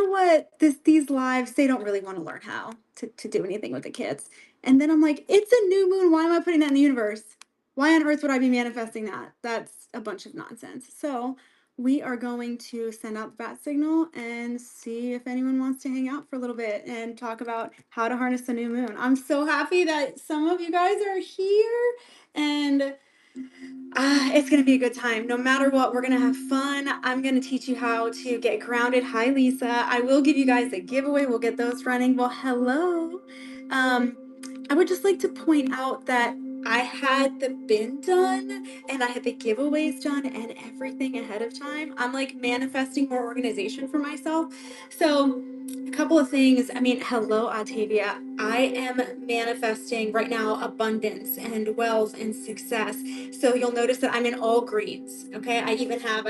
know what? These lives, they don't really want to learn how to do anything with the kids. And then I'm like, it's a new moon. Why am I putting that in the universe? Why on earth would I be manifesting that? That's a bunch of nonsense. So we are going to send out the bat signal and see if anyone wants to hang out for a little bit and talk about how to harness the new moon. I'm so happy that some of you guys are here, and it's going to be a good time. No matter what, we're going to have fun. I'm going to teach you how to get grounded. Hi, Lisa. I will give you guys a giveaway. We'll get those running. Well, hello. I would just like to point out that I had the bin done and I had the giveaways done and everything ahead of time. I'm like manifesting more organization for myself. So a couple of things. I mean, hello, Octavia. I am manifesting right now abundance and wealth and success. So you'll notice that I'm in all greens. Okay. I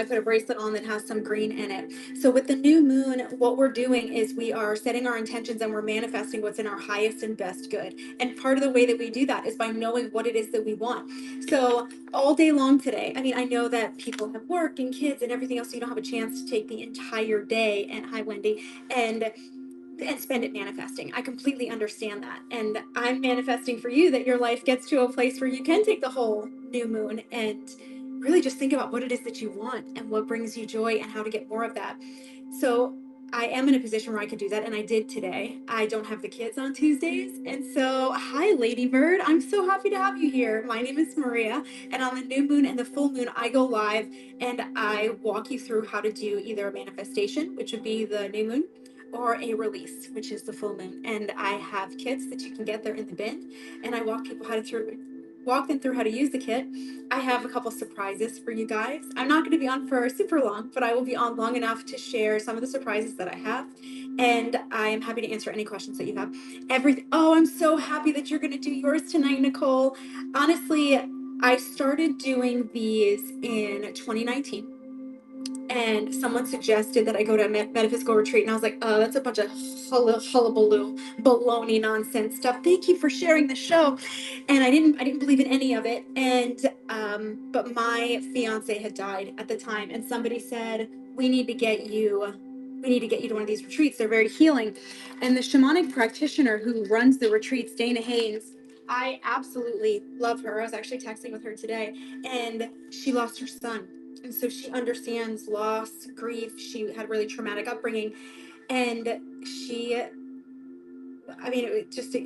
put a bracelet on that has some green in it. So with the new moon, what we're doing is we are setting our intentions and we're manifesting what's in our highest and best good. And part of the way that we do that is by knowing what it is that we want. So all day long today, I mean, I know that people have work and kids and everything else, so you don't have a chance to take the entire day, and hi, Wendy, and spend it manifesting. I completely understand that. And I'm manifesting for you that your life gets to a place where you can take the whole new moon and really just think about what it is that you want and what brings you joy and how to get more of that. So I am in a position where I could do that, and I did today. I don't have the kids on Tuesdays. And so, hi, Lady Bird. I'm so happy to have you here. My name is Maria, and on the new moon and the full moon, I go live and I walk you through how to do either a manifestation, which would be the new moon, or a release, which is the full moon. And I have kits that you can get there in the bin, and I walk people walk them through how to use the kit. I have a couple surprises for you guys. I'm not going to be on for super long, but I will be on long enough to share some of the surprises that I have. And I am happy to answer any questions that you have. I'm so happy that you're going to do yours tonight, Nicole. Honestly, I started doing these in 2019. And someone suggested that I go to a metaphysical retreat, and I was like, oh, that's a bunch of hullabaloo, baloney nonsense stuff. Thank you for sharing the show. And I didn't believe in any of it. And but my fiance had died at the time, and somebody said, we need to get you to one of these retreats. They're very healing. And the shamanic practitioner who runs the retreats, Dana Haynes, I absolutely love her. I was actually texting with her today, and she lost her son. And so she understands loss, grief. She had a really traumatic upbringing. And it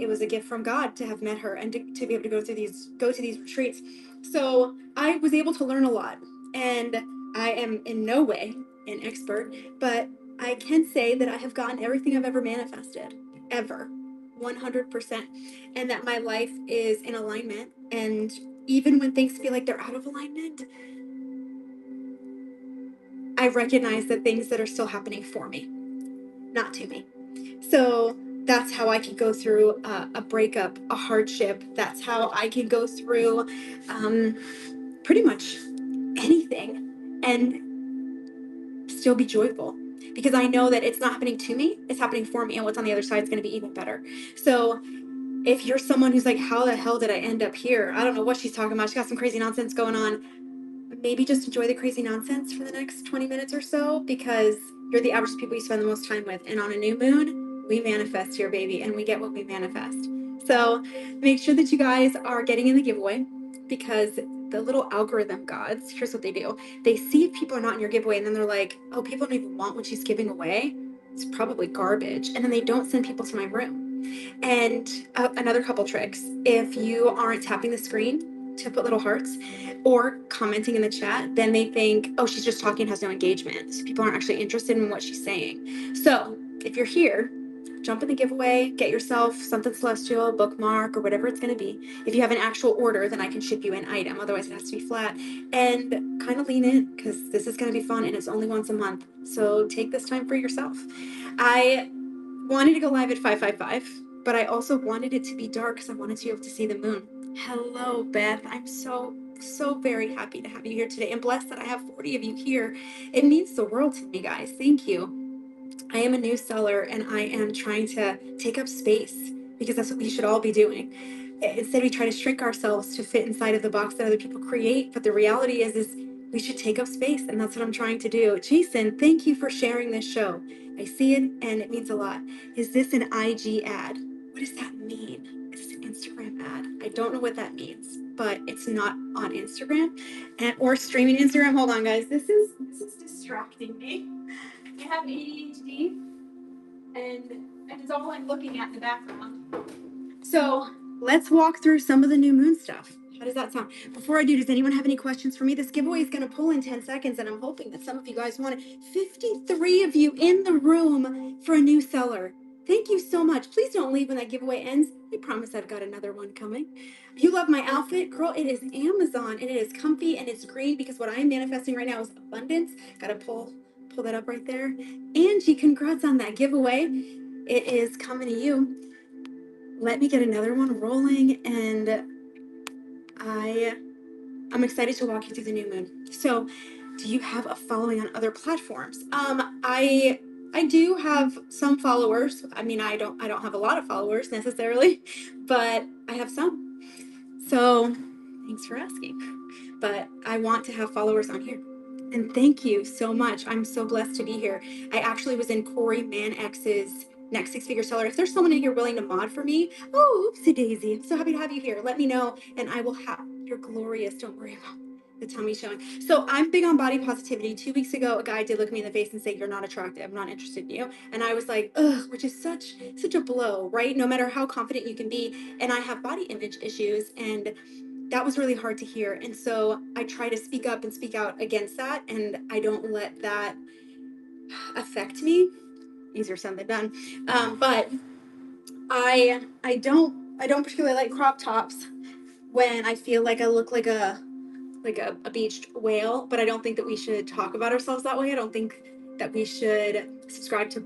was a gift from God to have met her and to be able to go to these retreats. So I was able to learn a lot. And I am in no way an expert, but I can say that I have gotten everything I've ever manifested, ever, 100%. And that my life is in alignment. And even when things feel like they're out of alignment, I recognize the things that are still happening for me, not to me. So that's how I can go through a breakup, a hardship. That's how I can go through pretty much anything and still be joyful, because I know that it's not happening to me, it's happening for me, and what's on the other side is going to be even better. So if you're someone who's like, how the hell did I end up here? I don't know what she's talking about. She's got some crazy nonsense going on. Maybe just enjoy the crazy nonsense for the next 20 minutes or so, because you're the average people you spend the most time with. And on a new moon, we manifest here, baby, and we get what we manifest. So make sure that you guys are getting in the giveaway, because the little algorithm gods, here's what they do. They see if people are not in your giveaway, and then they're like, oh, people don't even want what she's giving away. It's probably garbage. And then they don't send people to my room. And another couple tricks. If you aren't tapping the screen to put little hearts or commenting in the chat, then they think, oh, she's just talking, has no engagement. So people aren't actually interested in what she's saying. So if you're here, jump in the giveaway, get yourself something celestial, a bookmark, or whatever it's going to be. If you have an actual order, then I can ship you an item. Otherwise, it has to be flat. And kind of lean in, because this is going to be fun, and it's only once a month. So take this time for yourself. I wanted to go live at 5:55, but I also wanted it to be dark because I wanted to be able to see the moon. Hello, Beth. I'm so very happy to have you here today, and blessed that I have 40 of you here. It means the world to me, guys. Thank you. I am a new seller, and I am trying to take up space, because that's what we should all be doing. Instead, we try to shrink ourselves to fit inside of the box that other people create. But the reality is we should take up space, and that's what I'm trying to do. Jason, thank you for sharing this show. I see it and it means a lot. Is this an IG ad? What does that mean? Is this an Instagram ad? I don't know what that means, but it's not on Instagram or streaming Instagram. Hold on, guys. This is distracting me. I have ADHD, and it's all I'm looking at in the background. So let's walk through some of the new moon stuff. How does that sound? Before I do, does anyone have any questions for me? This giveaway is going to pull in 10 seconds, and I'm hoping that some of you guys want it. 53 of you in the room for a new seller. Thank you so much. Please don't leave when that giveaway ends. I promise I've got another one coming. You love my outfit? Girl, it is Amazon, and it is comfy, and it's green, because what I am manifesting right now is abundance. Got to pull that up right there. Angie, congrats on that giveaway. It is coming to you. Let me get another one rolling, and I'm excited to walk you through the new moon. So, do you have a following on other platforms? I do have some followers. I mean, I don't have a lot of followers necessarily, but I have some. So, thanks for asking. But I want to have followers on here. And thank you so much. I'm so blessed to be here. I actually was in Corey Manx's Next Six Figure Seller. If there's someone in here willing to mod for me, oh, oopsie daisy. I'm so happy to have you here. Let me know, and I will have. You're glorious. Don't worry about the tummy showing. So I'm big on body positivity. 2 weeks ago, a guy did look me in the face and say, "You're not attractive. I'm not interested in you." And I was like, ugh, which is such a blow, right? No matter how confident you can be. And I have body image issues, and that was really hard to hear. And so I try to speak up and speak out against that, and I don't let that affect me. Easier said than done. But I don't particularly like crop tops when I feel like I look like a beached whale. But I don't think that we should talk about ourselves that way. I don't think that we should subscribe to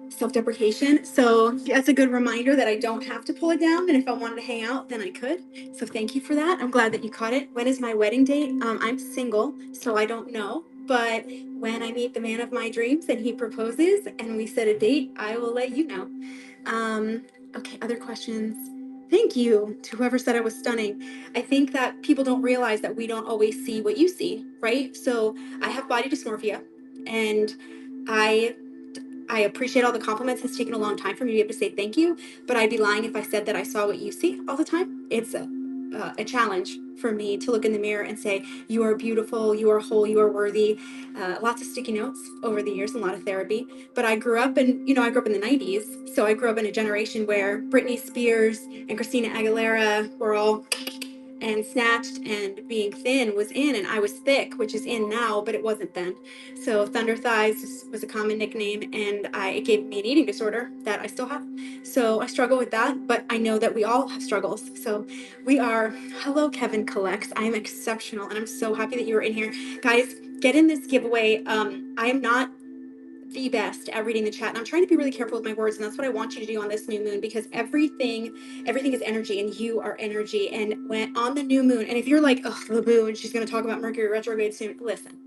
self-deprecation. So that's a good reminder that I don't have to pull it down, and if I wanted to hang out, then I could. So thank you for that. I'm glad that you caught it. When is my wedding date? I'm single, so I don't know, but when I meet the man of my dreams and he proposes and we set a date, I will let you know. Okay, other questions? Thank you to whoever said I was stunning. I think that people don't realize that we don't always see what you see, right? So I have body dysmorphia, and I appreciate all the compliments. It's taken a long time for me to be able to say thank you, but I'd be lying if I said that I saw what you see all the time. It's a challenge for me to look in the mirror and say, you are beautiful, you are whole, you are worthy. Lots of sticky notes over the years and a lot of therapy. But I grew up in the 90s. So I grew up in a generation where Britney Spears and Christina Aguilera were all and snatched, and being thin was in, and I was thick, which is in now, but it wasn't then. So Thunder Thighs was a common nickname, and it gave me an eating disorder that I still have. So I struggle with that, but I know that we all have struggles. So we are. Hello, Kevin Collects. I am exceptional, and I'm so happy that you were in here. Guys, get in this giveaway. I am not the best at reading the chat, and I'm trying to be really careful with my words, and that's what I want you to do on this new moon, because everything is energy, and you are energy. And when on the new moon, and if you're like, oh, the moon, she's going to talk about Mercury retrograde soon, listen,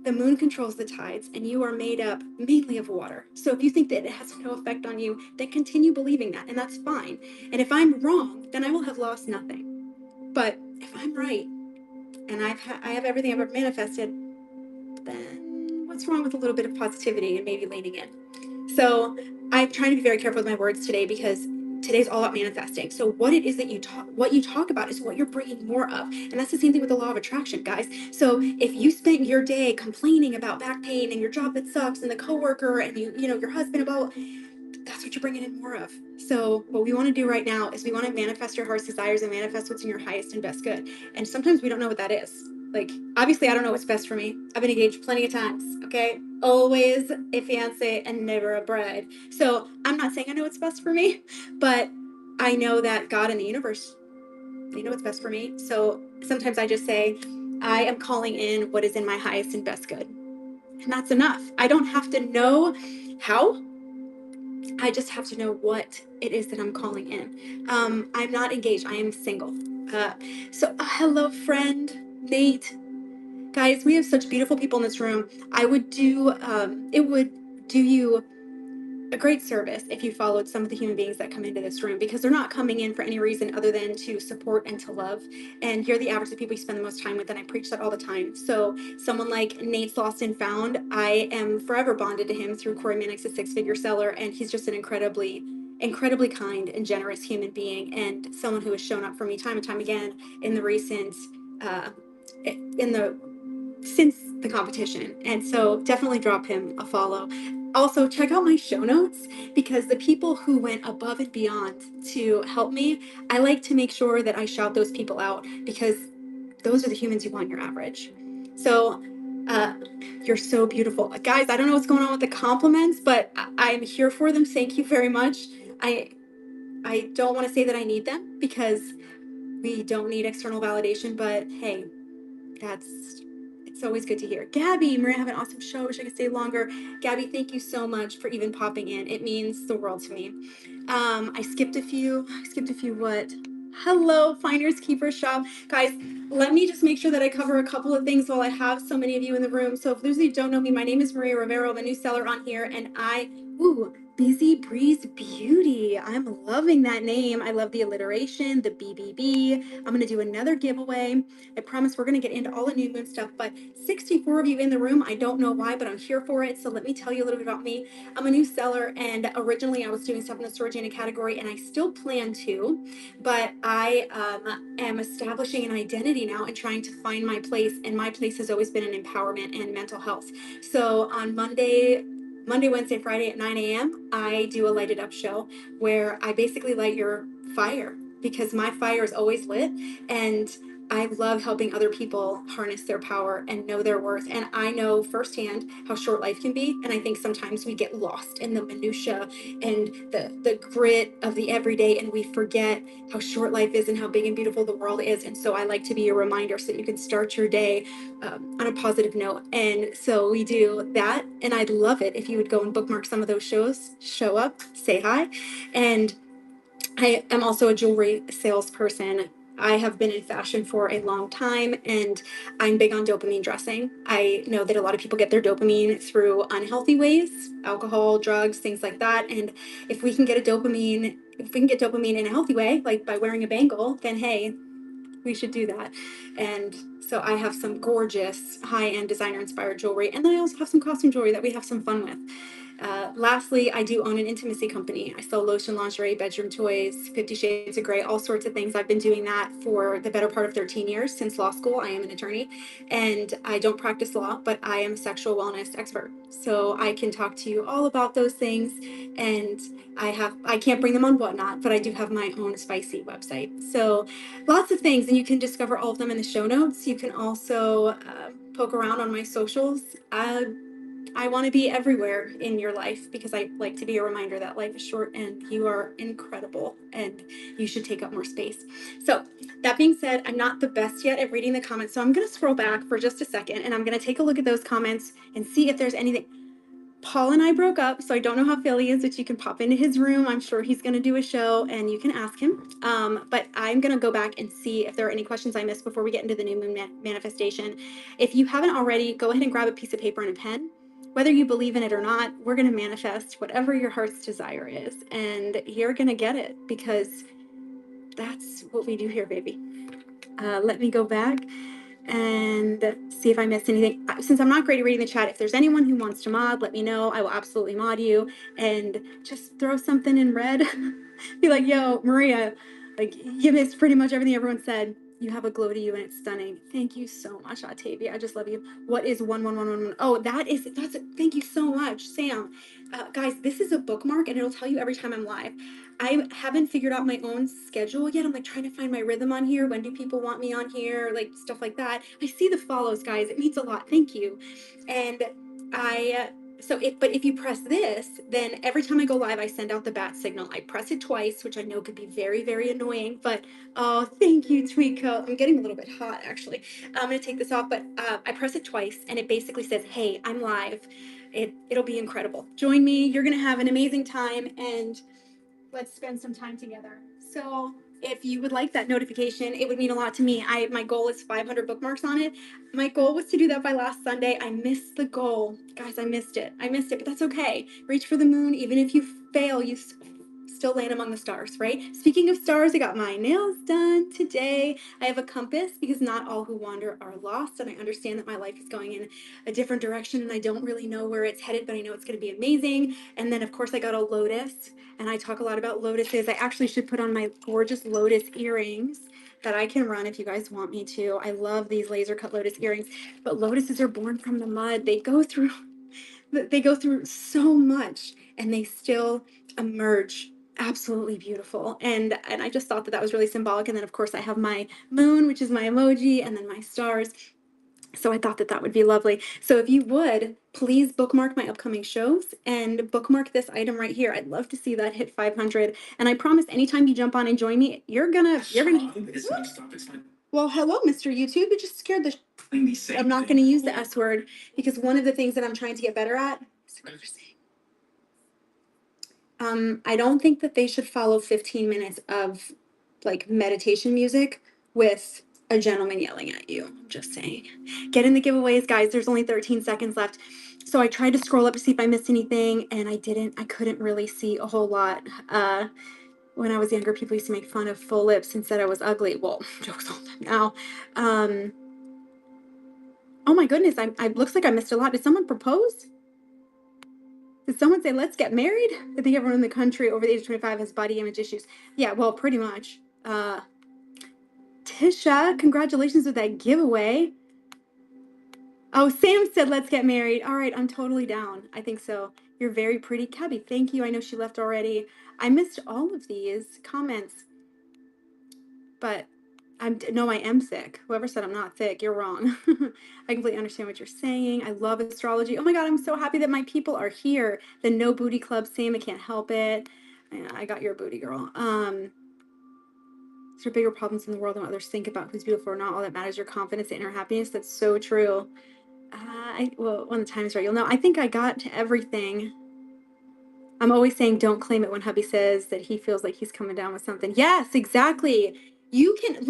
the moon controls the tides, and you are made up mainly of water. So if you think that it has no effect on you, then continue believing that, and that's fine. And if I'm wrong, then I will have lost nothing. But if I'm right, and I have everything I've ever manifested, then what's wrong with a little bit of positivity and maybe leaning in? So I'm trying to be very careful with my words today, because today's all about manifesting. So what it is that what you talk about is what you're bringing more of. And that's the same thing with the law of attraction, guys. So if you spent your day complaining about back pain and your job that sucks and the coworker and your husband, about, that's what you're bringing in more of. So what we want to do right now is we want to manifest your heart's desires and manifest what's in your highest and best good. And sometimes we don't know what that is. Like, obviously, I don't know what's best for me. I've been engaged plenty of times, okay? Always a fiance and never a bride. So I'm not saying I know what's best for me, but I know that God and the universe, they know what's best for me. So sometimes I just say, I am calling in what is in my highest and best good. And that's enough. I don't have to know how. I just have to know what it is that I'm calling in. I'm not engaged. I am single. Hello, friend, Nate. Guys, we have such beautiful people in this room. I would do, it would do you a great service if you followed some of the human beings that come into this room, because they're not coming in for any reason other than to support and to love. And you're the average of people you spend the most time with, and I preach that all the time. So someone like Nate's Lost and Found, I am forever bonded to him through Corey Mannix, a six-figure seller, and he's just an incredibly kind and generous human being, and someone who has shown up for me time and time again in the recent uh, in the since the competition. And so definitely drop him a follow. Also, check out my show notes, because the people who went above and beyond to help me, I like to make sure that I shout those people out, because those are the humans you want in your average. So, uh, you're so beautiful. Guys, I don't know what's going on with the compliments, but I'm here for them. Thank you very much. I I don't want to say that I need them, because we don't need external validation, but hey, that's it's always good to hear. Gabby, Maria, have an awesome show. Wish I could stay longer. Gabby, thank you so much for even popping in. It means the world to me. I skipped a few. I skipped a few. What? Hello, Finders Keepers Shop. Guys, let me just make sure that I cover a couple of things while I have so many of you in the room. So, for those of you who don't know me, my name is Maria Rivero. I'm a new seller on here, and Busy Breeze Beauty. I'm loving that name. I love the alliteration, the BBB. I'm going to do another giveaway. I promise we're going to get into all the new moon stuff, but 64 of you in the room, I don't know why, but I'm here for it. So let me tell you a little bit about me. I'm a new seller, and originally I was doing stuff in the Storage Unit category, and I still plan to, but I am establishing an identity now and trying to find my place, and my place has always been in empowerment and mental health. So on Monday, Wednesday, Friday at 9 a.m., I do a lighted up show where I basically light your fire, because my fire is always lit, and I love helping other people harness their power and know their worth. And I know firsthand how short life can be. And I think sometimes we get lost in the minutia and the grit of the everyday, and we forget how short life is and how big and beautiful the world is. And so I like to be a reminder so that you can start your day on a positive note. And so we do that. And I'd love it if you would go and bookmark some of those shows, show up, say hi. And I am also a jewelry salesperson. I have been in fashion for a long time, and I'm big on dopamine dressing. I know that a lot of people get their dopamine through unhealthy ways, alcohol, drugs, things like that. And if we can get dopamine in a healthy way, like by wearing a bangle, then hey, we should do that. And so I have some gorgeous high-end designer inspired jewelry, and then I also have some costume jewelry that we have some fun with. Lastly, I do own an intimacy company. I sell lotion, lingerie, bedroom toys, 50 Shades of Grey, all sorts of things. I've been doing that for the better part of 13 years since law school. I am an attorney, and I don't practice law, but I am a sexual wellness expert. So I can talk to you all about those things. And I can't bring them on Whatnot, but I do have my own spicy website. So lots of things, and you can discover all of them in the show notes. You can also poke around on my socials. I want to be everywhere in your life, because I like to be a reminder that life is short and you are incredible and you should take up more space. So, that being said, I'm not the best yet at reading the comments. So, I'm going to scroll back for just a second, and I'm going to take a look at those comments and see if there's anything. Paul and I broke up, so I don't know how Philly is, but you can pop into his room. I'm sure he's going to do a show and you can ask him. But I'm going to go back and see if there are any questions I missed before we get into the new moon manifestation. If you haven't already, go ahead and grab a piece of paper and a pen. Whether you believe in it or not, we're going to manifest whatever your heart's desire is. And you're going to get it, because that's what we do here, baby. Let me go back and see if I missed anything. Since I'm not great at reading the chat, if there's anyone who wants to mod, let me know. I will absolutely mod you, and just throw something in red. Be like, yo, Maria, like, you missed pretty much everything everyone said. You have a glow to you, and it's stunning. Thank you so much, Octavia. I just love you. What is 11111? Oh, that's it. Thank you so much, Sam. Guys, this is a bookmark, and it'll tell you every time I'm live. I haven't figured out my own schedule yet. I'm like trying to find my rhythm on here. When do people want me on here? Like stuff like that. I see the follows, guys. It means a lot. Thank you. And but if you press this, then every time I go live, I send out the bat signal. I press it twice, which I know could be very, very annoying, but oh, thank you, Tweeko. I'm getting a little bit hot, actually. I'm going to take this off, but I press it twice, and it basically says, hey, I'm live. It'll be incredible. Join me. You're going to have an amazing time, and let's spend some time together. So if you would like that notification, it would mean a lot to me. My goal is 500 bookmarks on it. My goal was to do that by last Sunday. I missed the goal. Guys, I missed it. But that's okay. Reach for the moon. Even if you fail, you still land among the stars, right? Speaking of stars, I got my nails done today. I have a compass because not all who wander are lost. And I understand that my life is going in a different direction and I don't really know where it's headed, but I know it's going to be amazing. And then, of course, I got a lotus. And I talk a lot about lotuses. I actually should put on my gorgeous lotus earrings that I can run if you guys want me to. I love these laser cut lotus earrings, but lotuses are born from the mud. They go through so much and they still emerge absolutely beautiful. And I just thought that was really symbolic. And then of course I have my moon, which is my emoji, and then my stars. So I thought that would be lovely. So if you would, please bookmark my upcoming shows and bookmark this item right here. I'd love to see that hit 500. And I promise anytime you jump on and join me, you're gonna. Well, hello, Mr. YouTube. You just scared the. I'm not going to use the S word because one of the things that I'm trying to get better at is cursing. I don't think that they should follow 15 minutes of like meditation music with a gentleman yelling at you. I'm just saying. Get in the giveaways, guys. There's only 13 seconds left. So I tried to scroll up to see if I missed anything, and I didn't. I couldn't really see a whole lot. When I was younger, people used to make fun of full lips and said I was ugly. Well, jokes on them now. Oh my goodness, I looks like I missed a lot. Did someone propose? Did someone say, let's get married? I think everyone in the country over the age of 25 has body image issues. Yeah, well, pretty much. Tisha, congratulations with that giveaway. Oh, Sam said, let's get married. All right, I'm totally down. I think so. You're very pretty. Cabby, thank you. I know she left already. I missed all of these comments. But I am thick. Whoever said I'm not thick, you're wrong. I completely understand what you're saying. I love astrology. Oh my God, I'm so happy that my people are here. The No Booty Club, Sam, I can't help it. I got your booty, girl. There are bigger problems in the world than what others think about who's beautiful or not. All that matters is your confidence and inner happiness. That's so true. When the time is right, you'll know. I think I got to everything. I'm always saying don't claim it when hubby says that he feels like he's coming down with something. Yes, exactly. You can,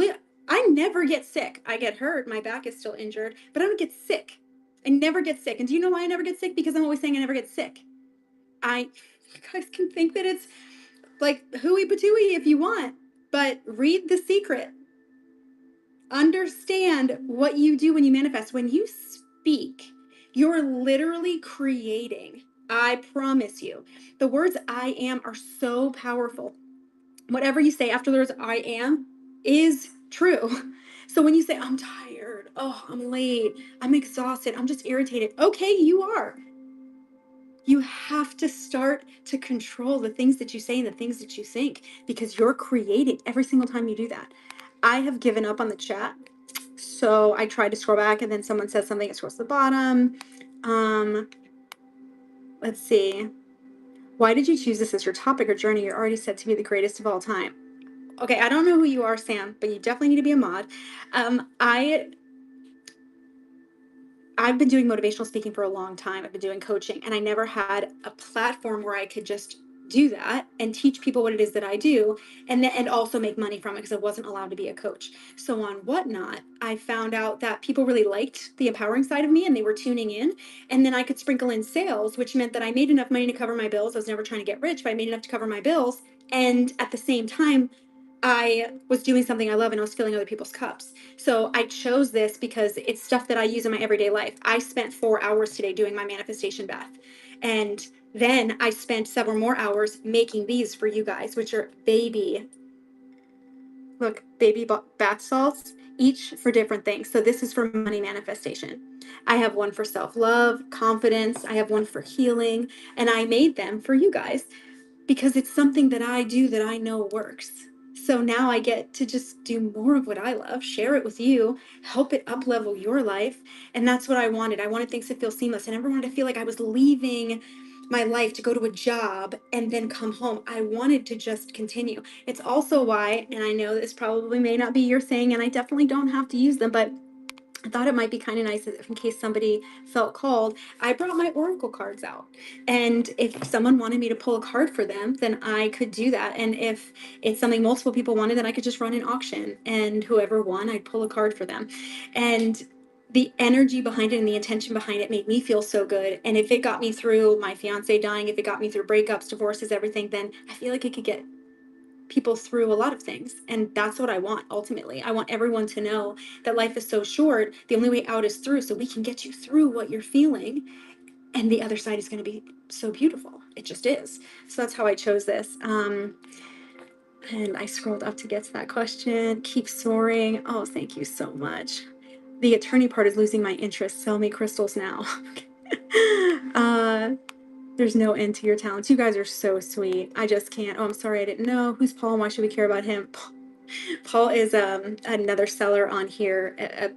I never get sick. I get hurt. My back is still injured, but I don't get sick. I never get sick. And do you know why I never get sick? Because I'm always saying I never get sick. You guys can think that it's like hooey patooey if you want, but read The Secret. Understand what you do when you manifest. When you speak, you're literally creating. I promise you. The words I am are so powerful. Whatever you say after the words I am is true. So when you say, I'm tired, oh, I'm late, I'm exhausted, I'm just irritated. Okay, you are. You have to start to control the things that you say and the things that you think because you're creating every single time you do that. I have given up on the chat. So I tried to scroll back and then someone said something, it scrolls to the bottom. Let's see. Why did you choose this as your topic or journey? You're already said to be the greatest of all time. Okay, I don't know who you are, Sam, but you definitely need to be a mod. I've been doing motivational speaking for a long time. I've been doing coaching, and I never had a platform where I could just do that and teach people what it is that I do and also make money from it because I wasn't allowed to be a coach. So on Whatnot, I found out that people really liked the empowering side of me and they were tuning in. And then I could sprinkle in sales, which meant that I made enough money to cover my bills. I was never trying to get rich, but I made enough to cover my bills. And at the same time, I was doing something I love and I was filling other people's cups. So I chose this because it's stuff that I use in my everyday life. I spent 4 hours today doing my manifestation bath. And then I spent several more hours making these for you guys, which are baby bath salts, each for different things. So this is for money manifestation. I have one for self-love, confidence. I have one for healing. And I made them for you guys because it's something that I do that I know works. So now I get to just do more of what I love, share it with you, help it up level your life. And that's what I wanted. I wanted things to feel seamless. I never wanted to feel like I was leaving my life to go to a job and then come home. I wanted to just continue. It's also why, and I know this probably may not be your thing, and I definitely don't have to use them, but I thought it might be kind of nice if in case somebody felt called. I brought my oracle cards out. And if someone wanted me to pull a card for them, then I could do that. And if it's something multiple people wanted, then I could just run an auction. And whoever won, I'd pull a card for them. And the energy behind it and the intention behind it made me feel so good. And if it got me through my fiance dying, if it got me through breakups, divorces, everything, then I feel like it could get people through a lot of things. And that's what I want ultimately. I want everyone to know that life is so short. The only way out is through. So we can get you through what you're feeling. And the other side is going to be so beautiful. It just is. So that's how I chose this. And I scrolled up to get to that question. Keep soaring. Oh, thank you so much. The attorney part is losing my interest. Sell me crystals now. uh, there's no end to your talents. You guys are so sweet. I just can't. Oh, I'm sorry. I didn't know. Who's Paul and why should we care about him? Paul is another seller on here at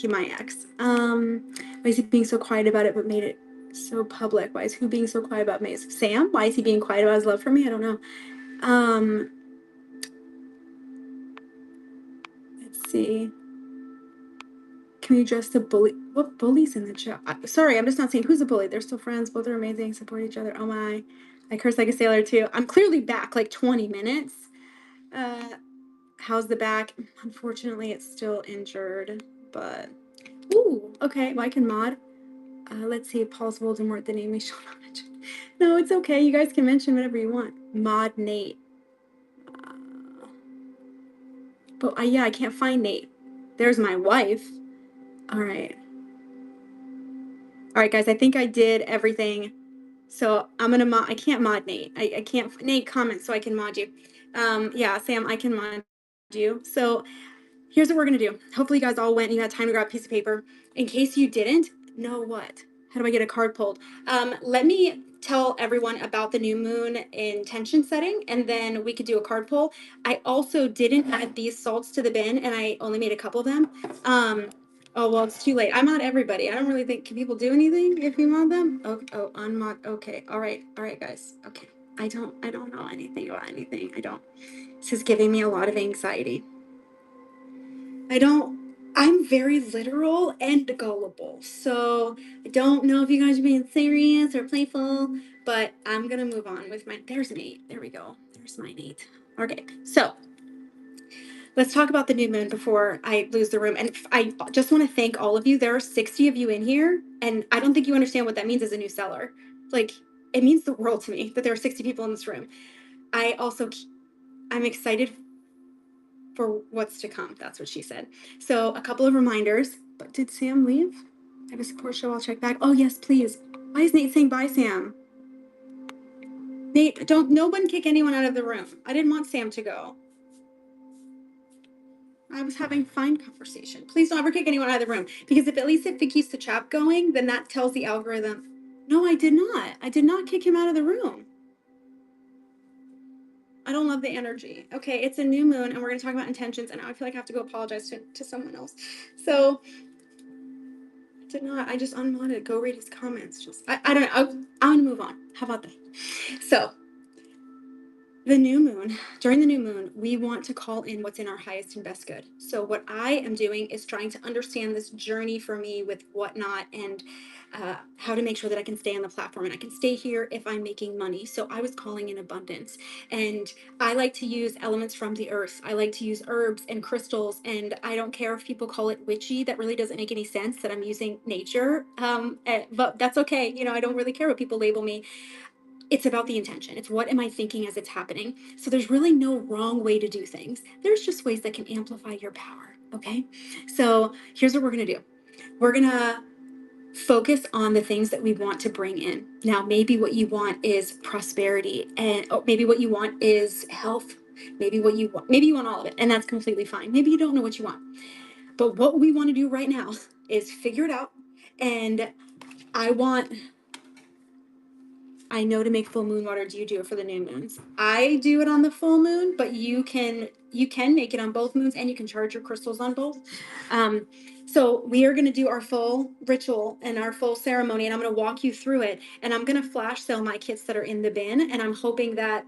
my ex. Why is he being so quiet about it but made it so public? Why is who being so quiet about me? Sam? Why is he being quiet about his love for me? I don't know. Let's see. Can we address the bully? What bullies in the chat? Sorry, I'm just not saying who's a bully. They're still friends. Both are amazing. Support each other. Oh my. I curse like a sailor too. I'm clearly back like 20 minutes. How's the back? Unfortunately, it's still injured, but ooh, okay. Well, I can mod. Let's see if Paul's Voldemort, the name we shall not mention. No, it's okay. You guys can mention whatever you want. Mod Nate. But yeah, I can't find Nate. There's my wife. All right. All right, guys. I think I did everything. So I'm gonna mod. I can't mod Nate. I can't. Nate, comment so I can mod you. Yeah, Sam, I can mod you. So here's what we're gonna do. Hopefully, you guys all went and you had time to grab a piece of paper. In case you didn't, know what? How do I get a card pulled? Let me tell everyone about the new moon intention setting, and then we could do a card pull. I also didn't add these salts to the bin, and I only made a couple of them. Oh well, it's too late. I mod everybody. I don't really think can people do anything if you mod them. Oh, unmod. Okay, all right, guys. Okay, I don't know anything about anything. I don't. This is giving me a lot of anxiety. I'm very literal and gullible. So I don't know if you guys are being serious or playful, but I'm going to move on with there's Nate. There we go. There's my Nate. Okay. So let's talk about the new moon before I lose the room. And I just want to thank all of you. There are 60 of you in here, and I don't think you understand what that means as a new seller. Like, it means the world to me that there are 60 people in this room. I'm excited for what's to come. That's what she said. So a couple of reminders. But did Sam leave? I have a support show. I'll check back. Oh, yes, please. Why is Nate saying bye, Sam? Nate, no one kick anyone out of the room. I didn't want Sam to go. I was having fine conversation. Please don't ever kick anyone out of the room. Because if it keeps the chat going, then that tells the algorithm. No, I did not. I did not kick him out of the room. I don't love the energy. Okay, it's a new moon, and we're going to talk about intentions, and now I feel like I have to go apologize to someone else. So did not. I just unmodded. Go read his comments. I don't know. I'm gonna move on. How about that? So the new moon, during the new moon, we want to call in what's in our highest and best good. So what I am doing is trying to understand this journey for me with whatnot and how to make sure that I can stay on the platform and I can stay here if I'm making money. So I was calling in abundance, and I like to use elements from the earth. I like to use herbs and crystals, and I don't care if people call it witchy. That really doesn't make any sense that I'm using nature, but that's okay. I don't really care what people label me. It's about the intention. It's what am I thinking as it's happening. So there's really no wrong way to do things. There's just ways that can amplify your power. Okay. So here's what we're going to do. We're going to focus on the things that we want to bring in. Now, maybe what you want is prosperity, and maybe what you want is health. Maybe you want all of it, and that's completely fine. Maybe you don't know what you want. But what we want to do right now is figure it out. And I know to make full moon water, do you do it for the new moons? I do it on the full moon, but you can make it on both moons, and you can charge your crystals on both. So we are going to do our full ritual and our full ceremony, and I'm going to walk you through it, and I'm going to flash sell my kits that are in the bin, and I'm hoping that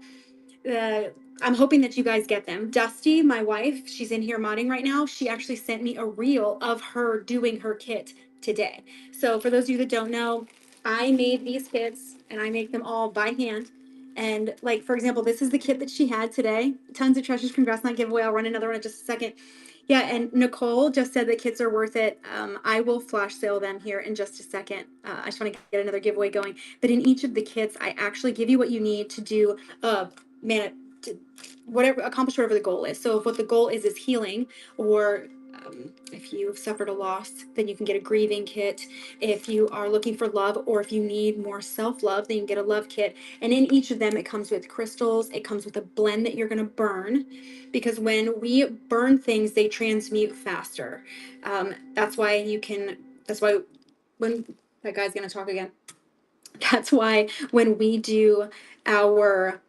I'm hoping that you guys get them. Dusty, my wife, she's in here modding right now. She actually sent me a reel of her doing her kit today. So for those of you that don't know, I made these kits and I make them all by hand. And like, for example, this is the kit that she had today. Tons of treasures. Congrats on that giveaway. I'll run another one in just a second. Yeah, and Nicole just said the kits are worth it. I will flash sale them here in just a second. I just want to get another giveaway going. But in each of the kits, I actually give you what you need to do man to whatever accomplish whatever the goal is. So if what the goal is healing, or if you've suffered a loss, then you can get a grieving kit. If you are looking for love, or if you need more self-love, then you can get a love kit. And in each of them, it comes with crystals. It comes with a blend that you're going to burn, because when we burn things, they transmute faster. That's why you can. That's why when that guy's going to talk again. That's why when we do our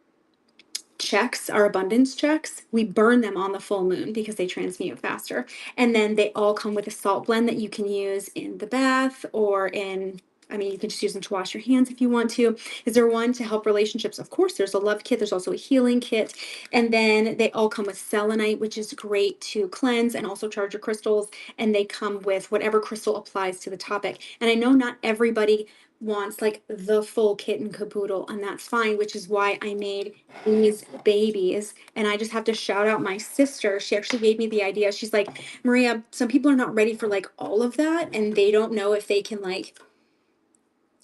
checks, our abundance checks, we burn them on the full moon because they transmute faster. And then they all come with a salt blend that you can use in the bath, or in, I mean, you can just use them to wash your hands if you want to. Is there one to help relationships? Of course, there's a love kit. There's also a healing kit. And then they all come with selenite, which is great to cleanse and also charge your crystals. And they come with whatever crystal applies to the topic. And I know not everybody wants like the full kit and caboodle, and that's fine, which is why I made these babies. And I just have to shout out my sister. She actually gave me the idea. She's like, Maria, some people are not ready for like all of that, and they don't know if they can like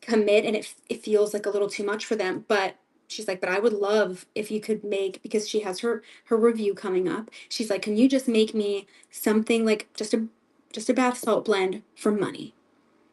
commit, and it feels like a little too much for them. But she's like, but I would love if you could make, because she has her review coming up. She's like, can you just make me something like just a bath salt blend for money?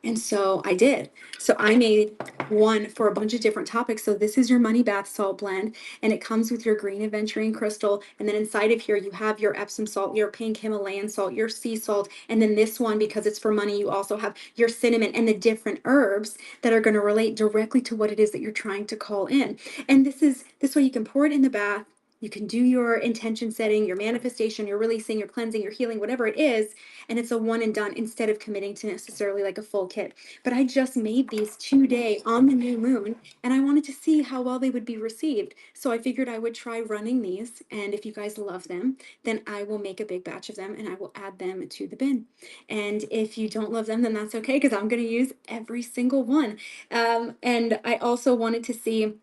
And so I did. So I made one for a bunch of different topics. So this is your money bath salt blend, and it comes with your green aventurine crystal. And then inside of here, you have your Epsom salt, your pink Himalayan salt, your sea salt. And then this one, because it's for money, you also have your cinnamon and the different herbs that are going to relate directly to what it is that you're trying to call in. And this way you can pour it in the bath. You can do your intention setting, your manifestation, your releasing, your cleansing, your healing, whatever it is, and it's a one and done instead of committing to necessarily like a full kit. But I just made these today on the new moon, and I wanted to see how well they would be received. So I figured I would try running these, and if you guys love them, then I will make a big batch of them and I will add them to the bin. And if you don't love them, then that's okay, because I'm going to use every single one. And I also wanted to see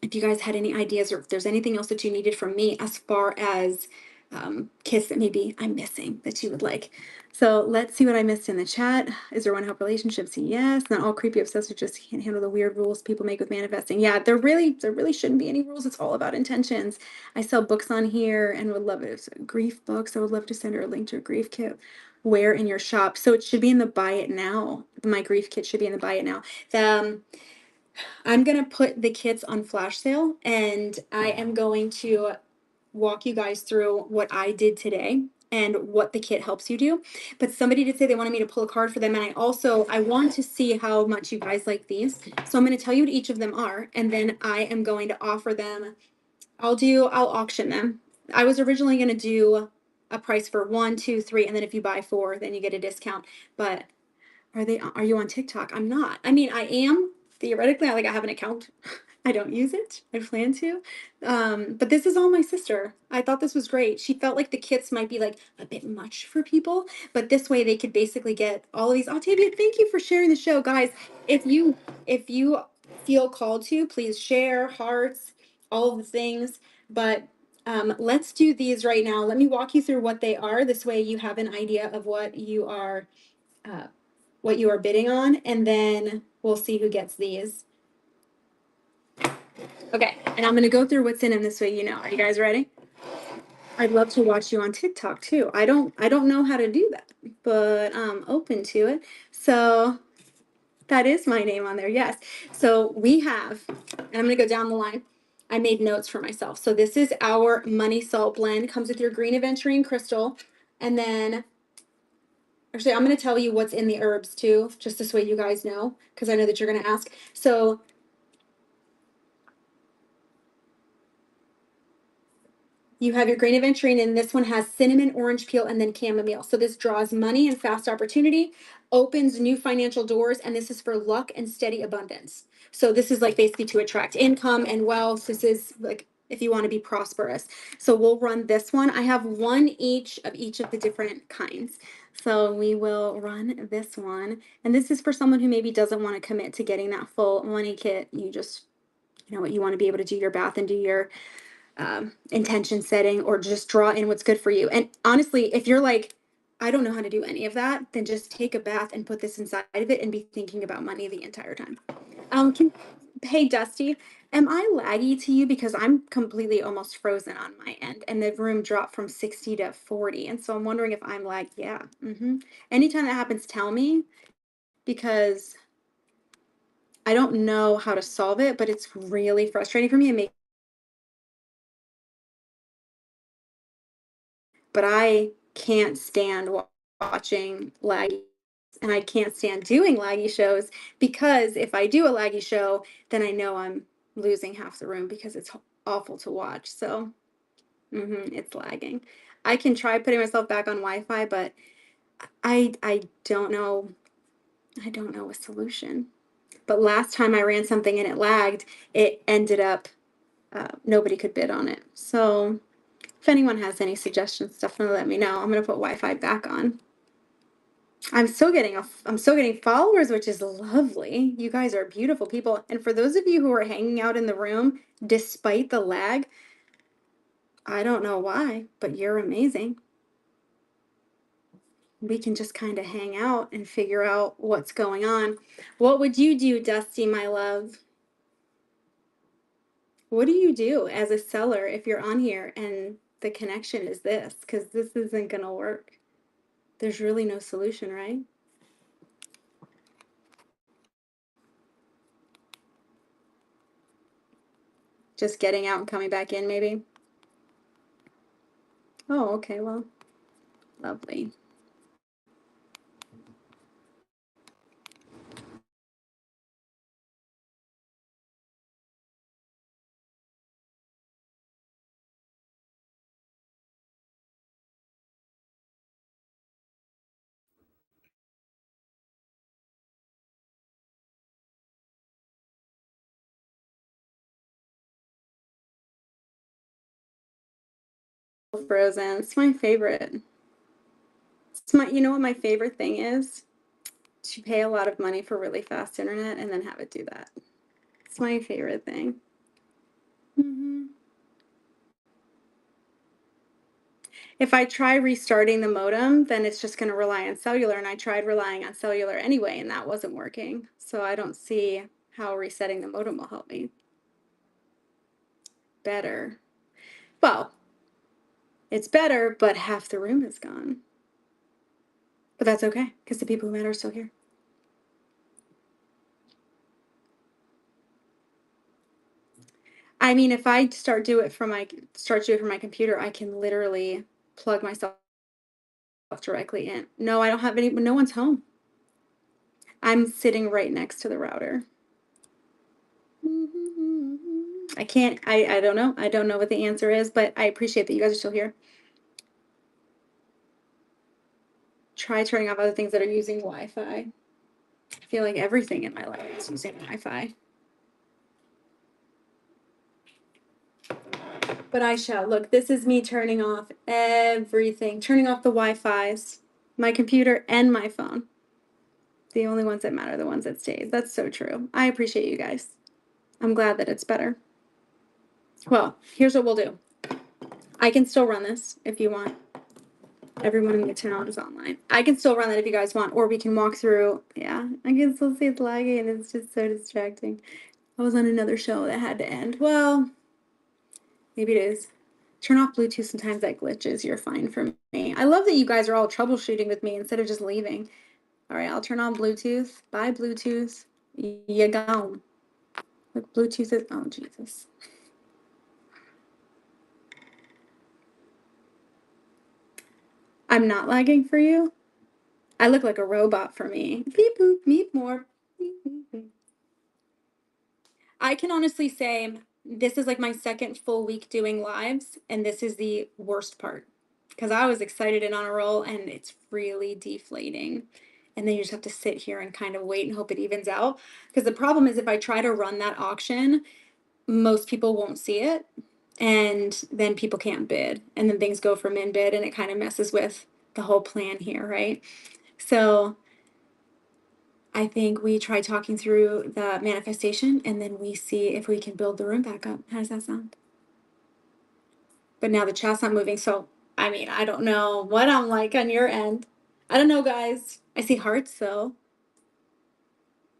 if you guys had any ideas, or if there's anything else that you needed from me as far as kits that maybe I'm missing that you would like. So let's see what I missed in the chat. Is there one to help relationships? Yes. Not all creepy obsessive just can't handle the weird rules people make with manifesting. Yeah, there really shouldn't be any rules. It's all about intentions. I sell books on here and would love it. So, grief books. I would love to send her a link to a grief kit. Where in your shop? So it should be in the buy it now. My grief kit should be in the buy it now. I'm going to put the kits on flash sale, and I am going to walk you guys through what I did today and what the kit helps you do. But somebody did say they wanted me to pull a card for them, and I want to see how much you guys like these. So I'm going to tell you what each of them are, and then I am going to offer them. I'll auction them. I was originally going to do a price for 1, 2, 3, and then if you buy 4, then you get a discount. But are you on TikTok? I'm not. I mean, I am theoretically. I have an account. I don't use it. I plan to. But this is all my sister. I thought this was great. She felt like the kits might be like a bit much for people, but this way they could basically get all of these. Octavia, thank you for sharing the show, guys. If you feel called to, please share hearts, all of the things. But let's do these right now. Let me walk you through what they are. This way you have an idea of uh, what you are bidding on, and then we'll see who gets these. Okay, and I'm gonna go through what's in them this way you know. Are you guys ready? I'd love to watch you on TikTok too. I don't know how to do that, but I'm open to it. So that is my name on there, yes. So we have, and I'm gonna go down the line. I made notes for myself. So this is our money salt blend. Comes with your green aventurine crystal, and then actually, I'm going to tell you what's in the herbs too, just this way you guys know, because I know that you're going to ask. So you have your green aventurine, and this one has cinnamon, orange peel, and then chamomile. So this draws money and fast opportunity, opens new financial doors, and this is for luck and steady abundance. So this is like basically to attract income and wealth. This is like if you want to be prosperous. So we'll run this one. I have one each of the different kinds. So we will run this one. And this is for someone who maybe doesn't want to commit to getting that full money kit. You just, you know what, you want to be able to do your bath and do your intention setting or just draw in what's good for you. And honestly, if you're like, I don't know how to do any of that, then just take a bath and put this inside of it and be thinking about money the entire time. Can Hey Dusty, am I laggy to you because I'm completely almost frozen on my end and the room dropped from 60 to 40, and so I'm wondering if I'm lag. Yeah. Anytime that happens, tell me, because I don't know how to solve it, but it's really frustrating for me and make but I can't stand watching laggy, and I can't stand doing laggy shows because if I do a laggy show, then I know I'm losing half the room because it's awful to watch. So, it's lagging. I can try putting myself back on Wi-Fi, but I don't know. I don't know a solution. But last time I ran something and it lagged, it ended up nobody could bid on it. So if anyone has any suggestions, definitely let me know. I'm gonna put Wi-Fi back on. I'm still getting followers, which is lovely. You guys are beautiful people. And for those of you who are hanging out in the room despite the lag, I don't know why, but you're amazing. We can just kind of hang out and figure out what's going on. What would you do, Dusty, my love? What do you do as a seller if you're on here and the connection is this? Because this isn't gonna work. There's really no solution, right? Just getting out and coming back in, maybe? Oh, okay, well, lovely. Frozen. It's my favorite. You know what my favorite thing is? To pay a lot of money for really fast internet and then have it do that. It's my favorite thing. If I try restarting the modem, then it's just going to rely on cellular. And I tried relying on cellular anyway, and that wasn't working. So I don't see how resetting the modem will help me. Better. Well, it's better, but half the room is gone. But that's okay, because the people who matter are still here. I mean, if I start do it from my computer, I can literally plug myself directly in. No, I don't have any. No one's home. I'm sitting right next to the router. I can't. I don't know. I don't know what the answer is, but I appreciate that you guys are still here. Try turning off other things that are using Wi-Fi. I feel like everything in my life is using Wi-Fi. But I shall. Look, this is me turning off everything, turning off the Wi-Fis, my computer and my phone. The only ones that matter are the ones that stayed. That's so true. I appreciate you guys. I'm glad that it's better. Well, here's what we'll do. I can still run this if you want. Everyone in the town is online. I can still run that if you guys want, or we can walk through. Yeah, I can still see it's lagging and it's just so distracting. I was on another show that had to end. Well, maybe it is. Turn off Bluetooth. Sometimes that glitches. You're fine for me. I love that you guys are all troubleshooting with me instead of just leaving. All right, I'll turn on Bluetooth. Bye, Bluetooth. You gone. Look, Bluetooth is. Oh, Jesus. I'm not lagging for you. I look like a robot for me. Beep boop, meep more. Beep, beep, beep. I can honestly say this is like my second full week doing lives, and this is the worst part because I was excited and on a roll, and it's really deflating. And then you just have to sit here and kind of wait and hope it evens out. Because the problem is, if I try to run that auction, most people won't see it. and then people can't bid, and then things go for min bid, and it kind of messes with the whole plan here, right? So I think we try talking through the manifestation, and then we see if we can build the room back up. How does that sound? But now the chat's not moving, so I mean, I don't know what I'm like on your end. I don't know, guys. I see hearts though.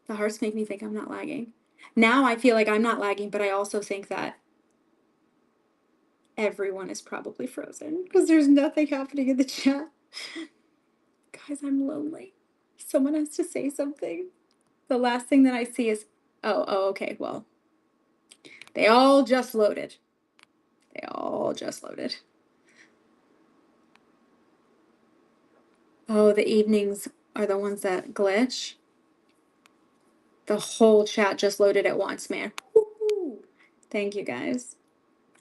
The hearts make me think I'm not lagging. Now I feel like I'm not lagging, but I also think that everyone is probably frozen because there's nothing happening in the chat. Guys, I'm lonely. Someone has to say something. The last thing that I see is, okay, well, they all just loaded. They all just loaded. Oh, the evenings are the ones that glitch. The whole chat just loaded at once, man. Woo-hoo. Thank you guys.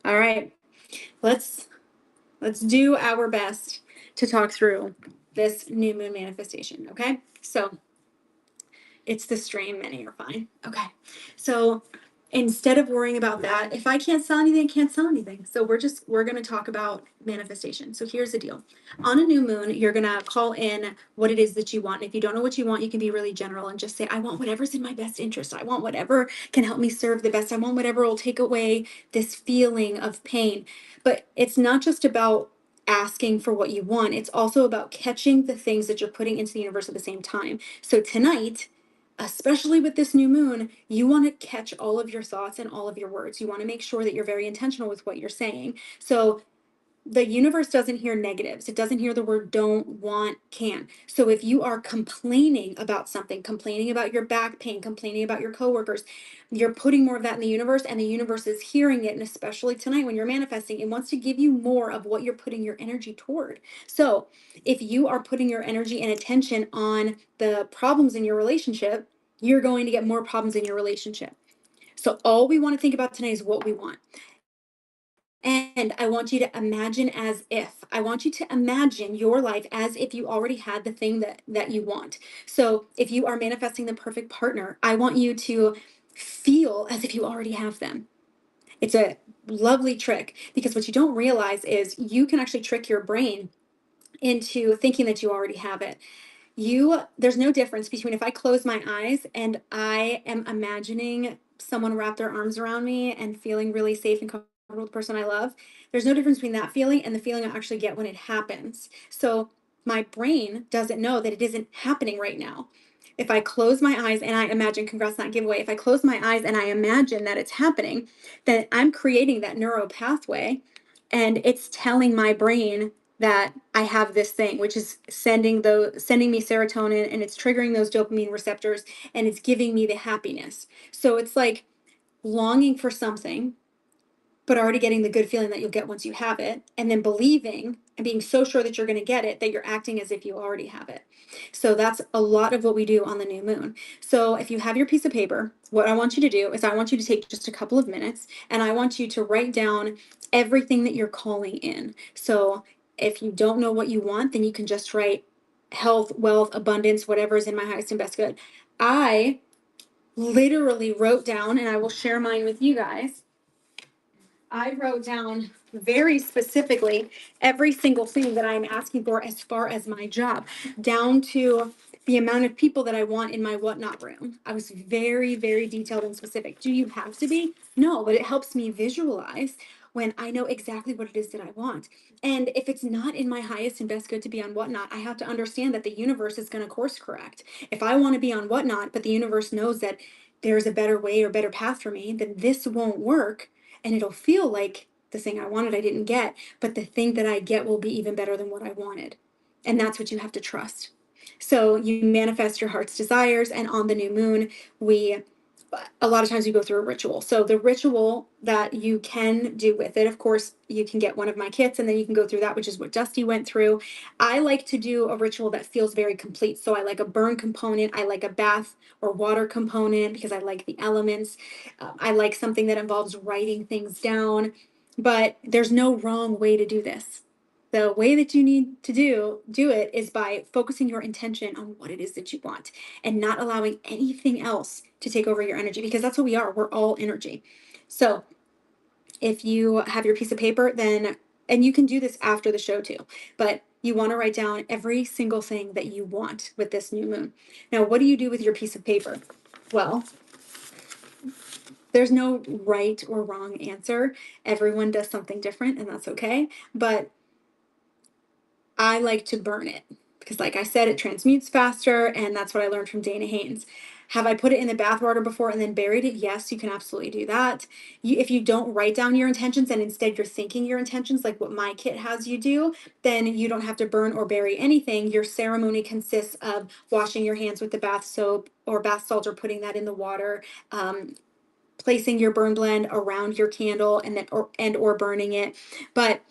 All right. Let's do our best to talk through this new moon manifestation, okay? So, it's the strain, many are fine. Okay. So, instead of worrying about that, if I can't sell anything, I can't sell anything. So we're going to talk about manifestation. So here's the deal. On a new moon, you're going to call in what it is that you want. If you don't know what you want, you can be really general and just say, I want whatever's in my best interest. I want whatever can help me serve the best. I want whatever will take away this feeling of pain. But it's not just about asking for what you want. It's also about catching the things that you're putting into the universe at the same time. So tonight, especially with this new moon, you want to catch all of your thoughts and all of your words. You want to make sure that you're very intentional with what you're saying. So the universe doesn't hear negatives. It doesn't hear the word don't, want, can. So if you are complaining about something, complaining about your back pain, complaining about your coworkers, you're putting more of that in the universe, and the universe is hearing it. And especially tonight when you're manifesting, it wants to give you more of what you're putting your energy toward. So if you are putting your energy and attention on the problems in your relationship, you're going to get more problems in your relationship. So all we want to think about tonight is what we want. And I want you to imagine as if. I want you to imagine your life as if you already had the thing that you want. So if you are manifesting the perfect partner, I want you to feel as if you already have them. It's a lovely trick because what you don't realize is you can actually trick your brain into thinking that you already have it. There's no difference between if I close my eyes and I am imagining someone wrap their arms around me and feeling really safe and comfortable with the person I love. There's no difference between that feeling and the feeling I actually get when it happens. So my brain doesn't know that it isn't happening right now. If I close my eyes and I imagine, congrats, not giveaway, if I close my eyes and I imagine that it's happening, then I'm creating that neural pathway, and it's telling my brain that I have this thing, which is sending me serotonin, and it's triggering those dopamine receptors, and it's giving me the happiness. So it's like longing for something, but already getting the good feeling that you'll get once you have it, and then believing and being so sure that you're going to get it that you're acting as if you already have it. So that's a lot of what we do on the new moon. So if you have your piece of paper, what I want you to do is I want you to take just a couple of minutes, and I want you to write down everything that you're calling in. So if you don't know what you want, then you can just write health, wealth, abundance, whatever is in my highest and best good. I literally wrote down, and I will share mine with you guys. I wrote down very specifically every single thing that I'm asking for as far as my job, down to the amount of people that I want in my whatnot room. I was very, very detailed and specific. Do you have to be? No, but it helps me visualize when I know exactly what it is that I want. And if it's not in my highest and best good to be on whatnot, I have to understand that the universe is going to course correct. If I want to be on whatnot, but the universe knows that there's a better way or better path for me, then this won't work, and it'll feel like the thing I wanted I didn't get, but the thing that I get will be even better than what I wanted. And that's what you have to trust. So you manifest your heart's desires, and on the new moon, a lot of times we go through a ritual. So the ritual that you can do with it, of course, you can get one of my kits and then you can go through that, which is what Dusty went through. I like to do a ritual that feels very complete. So I like a burn component. I like a bath or water component because I like the elements. I like something that involves writing things down, but there's no wrong way to do this. The way that you need to do it is by focusing your intention on what it is that you want and not allowing anything else to take over your energy, because that's what we are. We're all energy. So if you have your piece of paper, then, and you can do this after the show too, but you want to write down every single thing that you want with this new moon. Now, what do you do with your piece of paper? Well, there's no right or wrong answer. Everyone does something different, and that's okay. But I like to burn it because, like I said, it transmutes faster, and that's what I learned from Dana Haynes. Have I put it in the bathwater before and then buried it? Yes, you can absolutely do that. If you don't write down your intentions and instead you're thinking your intentions, like what my kit has you do, then you don't have to burn or bury anything. Your ceremony consists of washing your hands with the bath soap or bath salt or putting that in the water. Placing your burn blend around your candle and then or burning it. But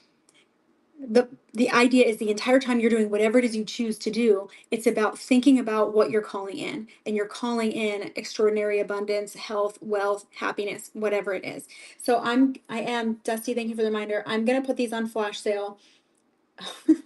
the idea is the entire time you're doing whatever it is you choose to do, it's about thinking about what you're calling in, and you're calling in extraordinary abundance, health, wealth, happiness, whatever it is. So I am Dusty, thank you for the reminder. I'm going to put these on flash sale.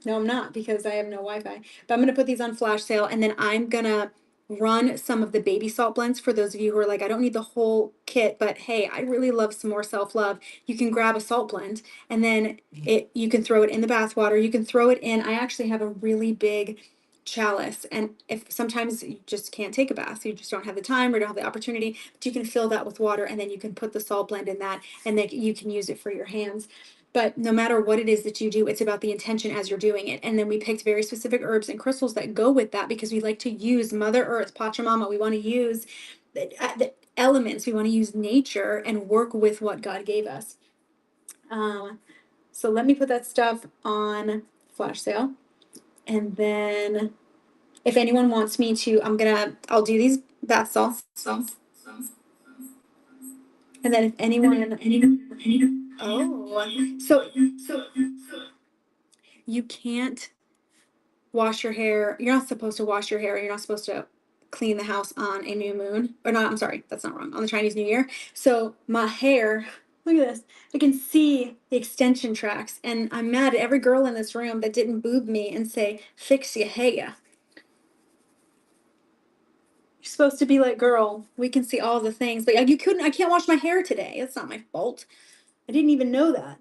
No, I'm not, because I have no Wi-Fi. But I'm gonna put these on flash sale, and then I'm gonna run some of the baby salt blends for those of you who are like, I don't need the whole kit, but hey, I really love some more self-love. You can grab a salt blend, and then you can throw it in the bath water. You can throw it in. I actually have a really big chalice, and if sometimes you just can't take a bath, you just don't have the time or don't have the opportunity, but you can fill that with water, and then you can put the salt blend in that, and then you can use it for your hands. But no matter what it is that you do, it's about the intention as you're doing it. And then we picked very specific herbs and crystals that go with that, because we like to use Mother Earth, Pachamama. We want to use the elements, we want to use nature and work with what God gave us. So let me put that stuff on flash sale. And then if anyone wants me to, I'll do these bath salts. And then if so you can't wash your hair. You're not supposed to wash your hair. You're not supposed to clean the house on a new moon. Or not, I'm sorry, that's not wrong. On the Chinese New Year. So my hair, look at this. I can see the extension tracks. And I'm mad at every girl in this room that didn't boob me and say, fix your hair. You're supposed to be like, girl, we can see all the things. But I can't wash my hair today. That's not my fault. I didn't even know that.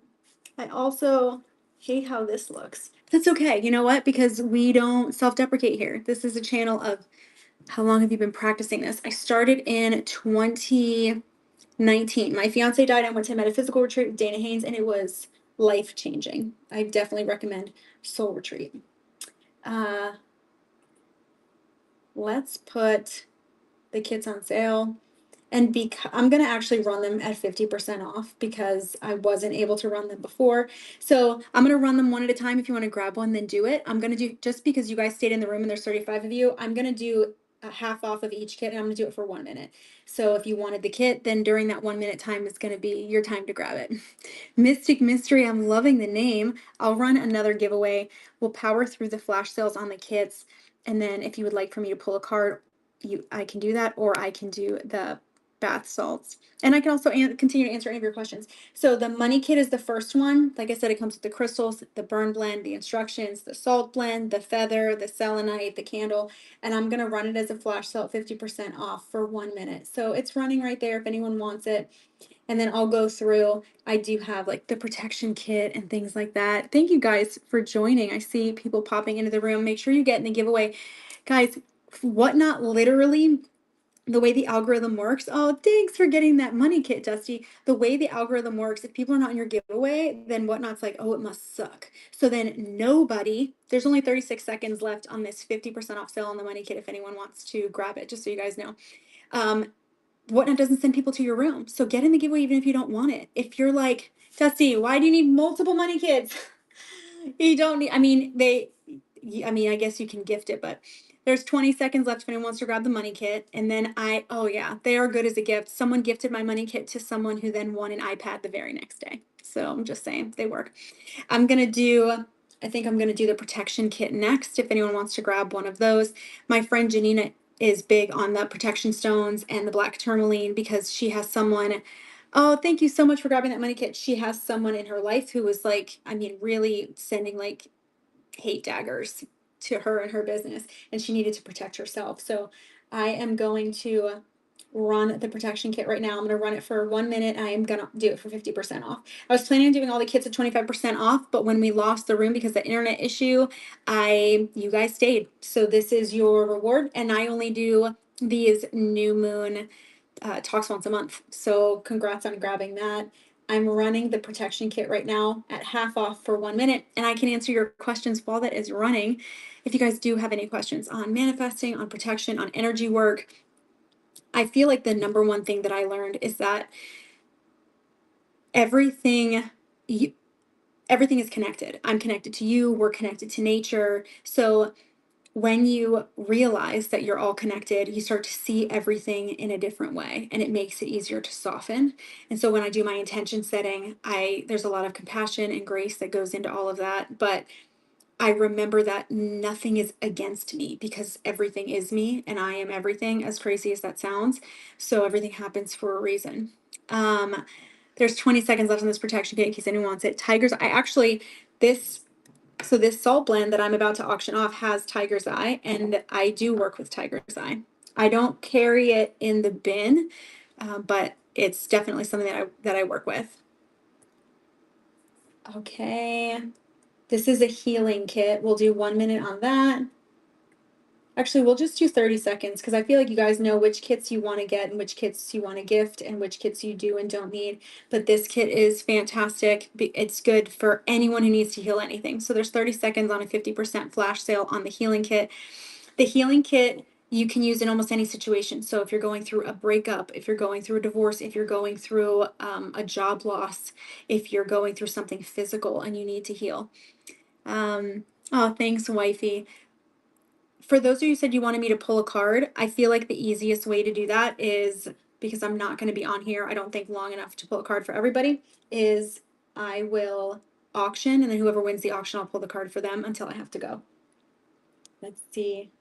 I also hate how this looks. That's okay. You know what? Because we don't self-deprecate here. This is a channel of how long have you been practicing this? I started in 2019. My fiance died. I went to a metaphysical retreat with Dana Haynes, and it was life-changing. I definitely recommend Soul Retreat. Let's put the kits on sale. And I'm going to actually run them at 50% off because I wasn't able to run them before. So I'm going to run them one at a time. If you want to grab one, then do it. I'm going to do, just because you guys stayed in the room and there's 35 of you, I'm going to do a half off of each kit, and I'm going to do it for 1 minute. So if you wanted the kit, then during that 1 minute time is going to be your time to grab it. Mystic Mystery, I'm loving the name. I'll run another giveaway. We'll power through the flash sales on the kits. And then if you would like for me to pull a card, I can do that, or I can do the bath salts. And I can also continue to answer any of your questions. So the money kit is the first one. Like I said, it comes with the crystals, the burn blend, the instructions, the salt blend, the feather, the selenite, the candle. And I'm going to run it as a flash sale at 50% off for 1 minute. So it's running right there if anyone wants it. And then I'll go through. I do have like the protection kit and things like that. Thank you guys for joining. I see people popping into the room. Make sure you get in the giveaway. Guys, Whatnot literally, the way the algorithm works. Oh, thanks for getting that money kit, Dusty. The way the algorithm works, if people are not in your giveaway, then Whatnot's like, oh, it must suck. So then there's only 36 seconds left on this 50% off sale on the money kit if anyone wants to grab it, just so you guys know. Whatnot doesn't send people to your room. So get in the giveaway even if you don't want it. If you're like, Dusty, why do you need multiple money kits? You don't need, I guess you can gift it, but there's 20 seconds left if anyone wants to grab the money kit. And then oh yeah, they are good as a gift. Someone gifted my money kit to someone who then won an iPad the very next day. So I'm just saying, they work. I think I'm gonna do the protection kit next if anyone wants to grab one of those. My friend Janina is big on the protection stones and the black tourmaline because she has someone. Oh, thank you so much for grabbing that money kit. She has someone in her life who was like, really sending like hate daggers to her and her business, and she needed to protect herself. So I am going to run the protection kit right now. I'm going to run it for 1 minute. I am going to do it for 50% off. I was planning on doing all the kits at 25% off, but when we lost the room because of the internet issue, you guys stayed. So this is your reward. And I only do these new moon talks once a month. So congrats on grabbing that. I'm running the protection kit right now at half off for 1 minute, and I can answer your questions while that is running. If you guys do have any questions on manifesting, on protection, on energy work, I feel like the number one thing that I learned is that everything you, everything is connected. I'm connected to you, we're connected to nature. So when you realize that you're all connected, you start to see everything in a different way, and it makes it easier to soften. And so when I do my intention setting, there's a lot of compassion and grace that goes into all of that, but I remember that nothing is against me because everything is me and I am everything, as crazy as that sounds. So everything happens for a reason. Um, there's 20 seconds left on this protection kit in case anyone wants it. Tigers, this this salt blend that I'm about to auction off has Tiger's Eye, and I do work with Tiger's Eye. I don't carry it in the bin, but it's definitely something that I work with. Okay, this is a healing kit. We'll do 1 minute on that. Actually, we'll just do 30 seconds because I feel like you guys know which kits you want to get and which kits you want to gift and which kits you do and don't need. But this kit is fantastic. It's good for anyone who needs to heal anything. So there's 30 seconds on a 50% flash sale on the healing kit. The healing kit you can use in almost any situation. So if you're going through a breakup, if you're going through a divorce, if you're going through a job loss, if you're going through something physical and you need to heal. Oh, thanks, wifey. For those of you who said you wanted me to pull a card, I feel like the easiest way to do that is, because I'm not going to be on here, I don't think, long enough to pull a card for everybody, is I will auction, and then whoever wins the auction, I'll pull the card for them until I have to go. Let's see.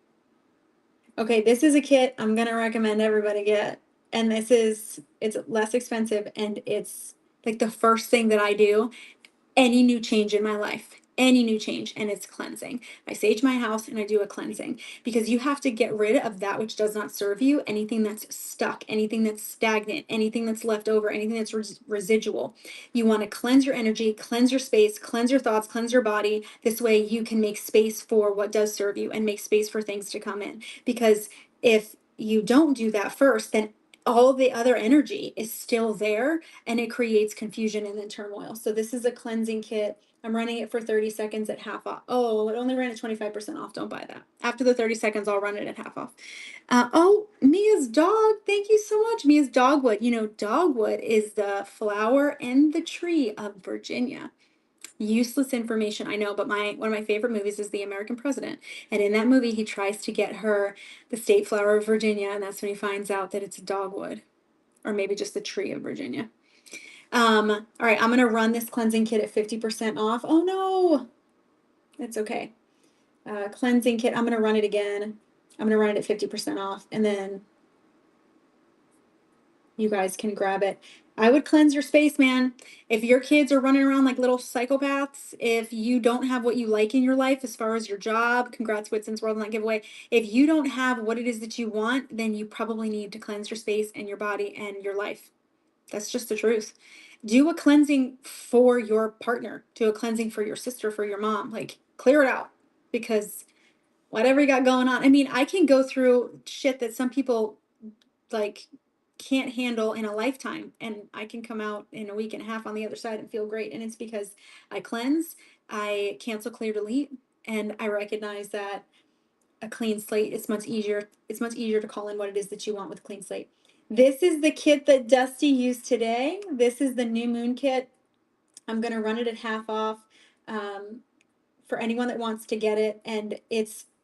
Okay, this is a kit I'm going to recommend everybody get. And it's less expensive, and it's like the first thing that I do any new change in my life, any new change, and it's cleansing. I sage my house and I do a cleansing because you have to get rid of that which does not serve you, anything that's stuck, anything that's stagnant, anything that's left over, anything that's residual. You want to cleanse your energy, cleanse your space, cleanse your thoughts, cleanse your body. This way you can make space for what does serve you and make space for things to come in. Because if you don't do that first, then all the other energy is still there and it creates confusion and then turmoil. So this is a cleansing kit. I'm running it for 30 seconds at half off. Oh, it only ran at 25% off. Don't buy that. After the 30 seconds, I'll run it at half off. Oh, Mia's dog. Thank you so much. Mia's dogwood. You know, dogwood is the flower and the tree of Virginia. Useless information, I know, but one of my favorite movies is The American President. And in that movie, he tries to get her the state flower of Virginia, and that's when he finds out that it's a dogwood, or maybe just the tree of Virginia. All right, I'm gonna run this cleansing kit at 50% off. Oh no, it's okay. Cleansing kit, I'm gonna run it again. I'm gonna run it at 50% off, and then you guys can grab it. I would cleanse your space, man. If your kids are running around like little psychopaths, if you don't have what you like in your life as far as your job, congrats, Whitson's World on that giveaway. If you don't have what it is that you want, then you probably need to cleanse your space and your body and your life. That's just the truth. Do a cleansing for your partner, do a cleansing for your sister, for your mom. Like, clear it out because whatever you got going on. I mean, I can go through shit that some people like can't handle in a lifetime, and I can come out in a week and a half on the other side and feel great. And it's because I cleanse, I cancel, clear, delete, and I recognize that a clean slate is much easier. It's much easier to call in what it is that you want with a clean slate. This is the kit that Dusty used today. This is the new moon kit. I'm going to run it at half off for anyone that wants to get it. And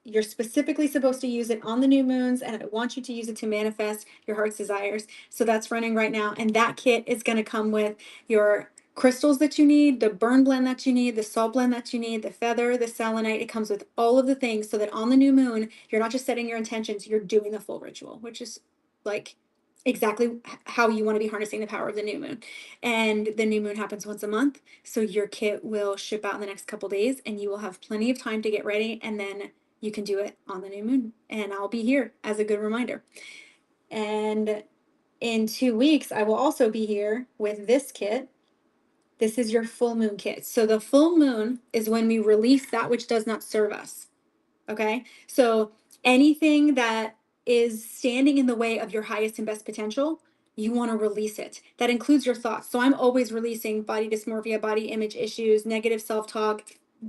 you're specifically supposed to use it on the new moons, and I want you to use it to manifest your heart's desires. So that's running right now. And that kit is going to come with your crystals that you need, the burn blend that you need, the salt blend that you need, the feather, the selenite. It comes with all of the things so that on the new moon, you're not just setting your intentions, you're doing the full ritual, which is like exactly how you want to be harnessing the power of the new moon. And the new moon happens once a month. So your kit will ship out in the next couple days, and you will have plenty of time to get ready, and then you can do it on the new moon. And I'll be here as a good reminder. And in 2 weeks, I will also be here with this kit. This is your full moon kit. So the full moon is when we release that which does not serve us. Okay. So anything that is standing in the way of your highest and best potential, you want to release it. That includes your thoughts. So I'm always releasing body dysmorphia, body image issues, negative self talk,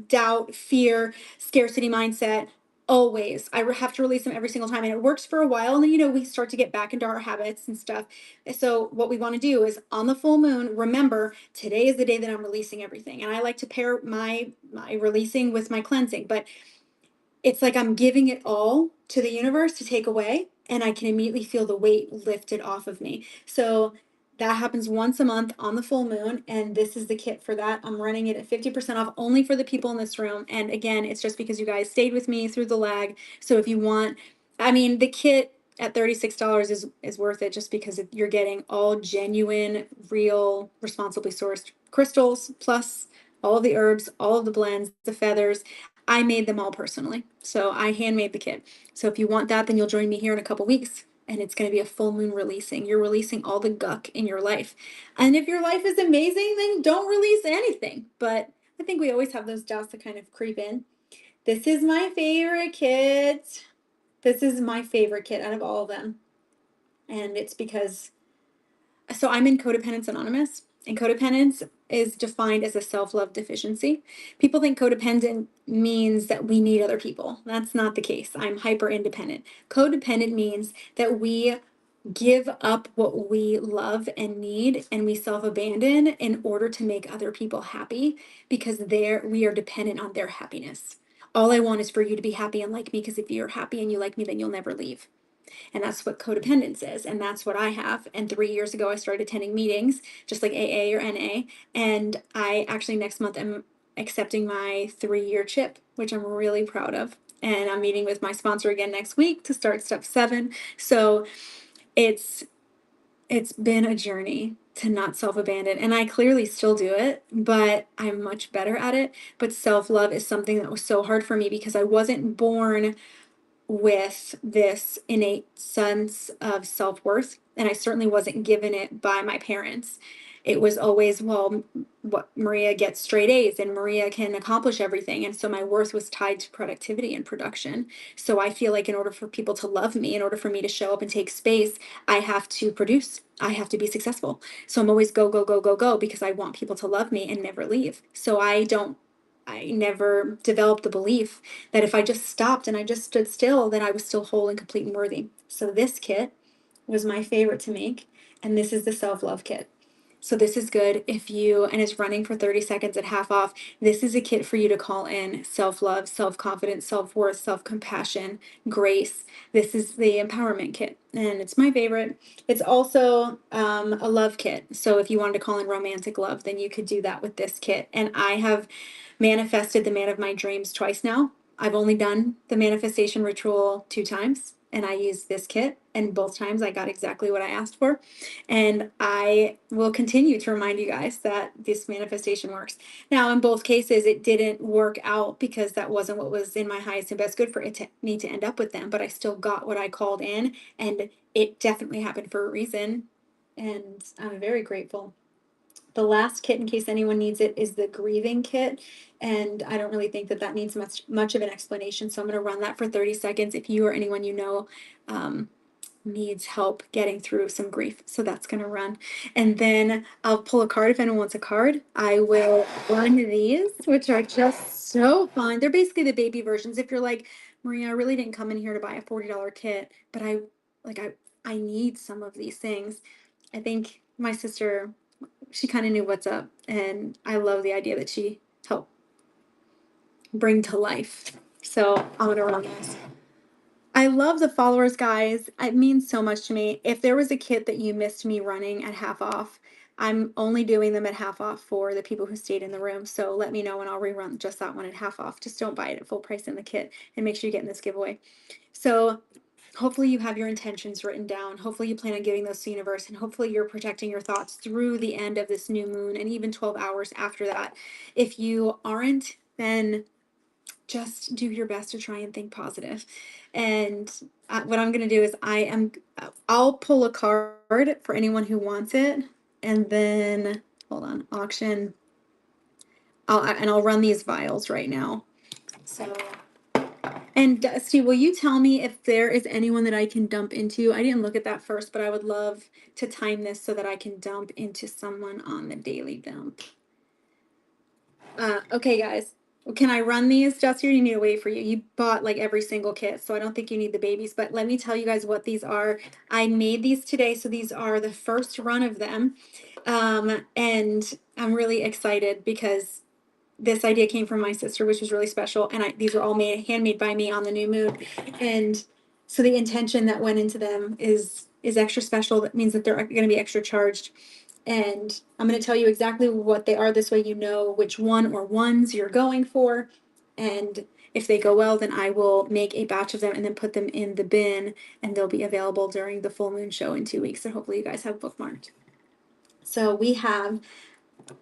doubt, fear, scarcity mindset. Always. Have to release them every single time. And it works for a while. And then, we start to get back into our habits and stuff. So, what we want to do is on the full moon, remember today is the day that I'm releasing everything. And I like to pair my releasing with my cleansing. But it's like I'm giving it all to the universe to take away, and I can immediately feel the weight lifted off of me. So that happens once a month on the full moon, and this is the kit for that. I'm running it at 50% off only for the people in this room. And again, it's just because you guys stayed with me through the lag. So if you want, I mean, the kit at $36 is worth it just because you're getting all genuine, real, responsibly sourced crystals, plus all of the herbs, all of the blends, the feathers. I made them all personally. So I handmade the kit. So if you want that, then you'll join me here in a couple weeks. And it's going to be a full moon releasing. You're releasing all the guck in your life. And if your life is amazing, then don't release anything. But I think we always have those doubts that kind of creep in. This is my favorite kit. This is my favorite kit out of all of them. And it's because I'm in Codependence Anonymous, and codependence is defined as a self love deficiency. People think codependent means that we need other people. That's not the case. I'm hyper independent. Codependent means that we give up what we love and need, and we self abandon in order to make other people happy because we are dependent on their happiness. All I want is for you to be happy and like me, because if you're happy and you like me, then you'll never leave. And that's what codependence is. And that's what I have. And 3 years ago, I started attending meetings, just like AA or NA. And I actually next month am accepting my 3-year chip, which I'm really proud of. And I'm meeting with my sponsor again next week to start step 7. So it's it's been a journey to not self-abandon, and I clearly still do it, but I'm much better at it. But self-love is something that was so hard for me because I wasn't born with this innate sense of self worth. And I certainly wasn't given it by my parents. It was always, well, what Maria gets straight A's and Maria can accomplish everything. And so my worth was tied to productivity and production. So I feel like in order for people to love me, in order for me to show up and take space, I have to produce. I have to be successful. So I'm always go, go, go, go, go because I want people to love me and never leave. So I never developed the belief that if I just stopped and I just stood still, then I was still whole and complete and worthy. So this kit was my favorite to make, and this is the self-love kit. So this is good and it's running for 30 seconds at half off. This is a kit for you to call in self-love, self-confidence, self-worth, self-compassion, grace. This is the empowerment kit, and it's my favorite. It's also a love kit. So if you wanted to call in romantic love, then you could do that with this kit. And I have manifested the man of my dreams twice now. I've only done the manifestation ritual 2 times, and I used this kit, and both times I got exactly what I asked for. And I will continue to remind you guys that this manifestation works. Now, in both cases, it didn't work out because that wasn't what was in my highest and best good for me to end up with them, but I still got what I called in, and it definitely happened for a reason. And I'm very grateful. The last kit, in case anyone needs it, is the grieving kit. And I don't really think that needs much of an explanation. So I'm going to run that for 30 seconds if you or anyone you know needs help getting through some grief. So that's going to run. And then I'll pull a card if anyone wants a card. I will run these, which are just so fun. They're basically the baby versions. If you're like, Maria, I really didn't come in here to buy a $40 kit, but I need some of these things. I think my sister, she kind of knew what's up, and I love the idea that she helped bring to life. So I'm gonna run this. I love the followers, guys. It means so much to me. If there was a kit that you missed me running at half off, I'm only doing them at half off for the people who stayed in the room. So let me know and I'll rerun just that one at half off. Just don't buy it at full price in the kit, and make sure you get in this giveaway. So hopefully you have your intentions written down. Hopefully you plan on giving those to the universe, and hopefully you're protecting your thoughts through the end of this new moon and even 12 hours after that. If you aren't, then just do your best to try and think positive. And what I'm going to do is I'll pull a card for anyone who wants it. And then, hold on, auction. I'll run these vials right now. So, and Dusty, will you tell me if there is anyone that I can dump into? I didn't look at that first, but I would love to time this so that I can dump into someone on the daily dump. Okay, guys. Can I run these, Dusty, or do you need to wait for you? You bought like every single kit, so I don't think you need the babies. But let me tell you guys what these are. I made these today, so these are the first run of them. And I'm really excited because this idea came from my sister, which was really special. And these were all handmade by me on the new moon. And so the intention that went into them is extra special. That means that they're going to be extra charged. And I'm going to tell you exactly what they are. This way you know which one or ones you're going for. And if they go well, then I will make a batch of them and then put them in the bin, and they'll be available during the full moon show in 2 weeks. So hopefully you guys have bookmarked. So we have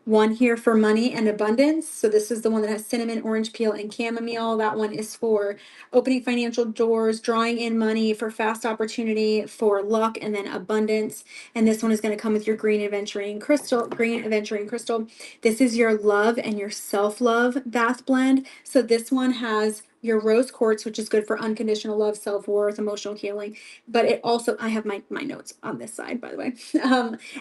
one here for money and abundance. So this is the one that has cinnamon, orange peel, and chamomile. That one is for opening financial doors, drawing in money, for fast opportunity, for luck, and then abundance. And this one is going to come with your green aventurine crystal. This is your love and your self-love bath blend. So this one has your rose quartz, which is good for unconditional love, self-worth, emotional healing. But it also, I have my notes on this side, by the way.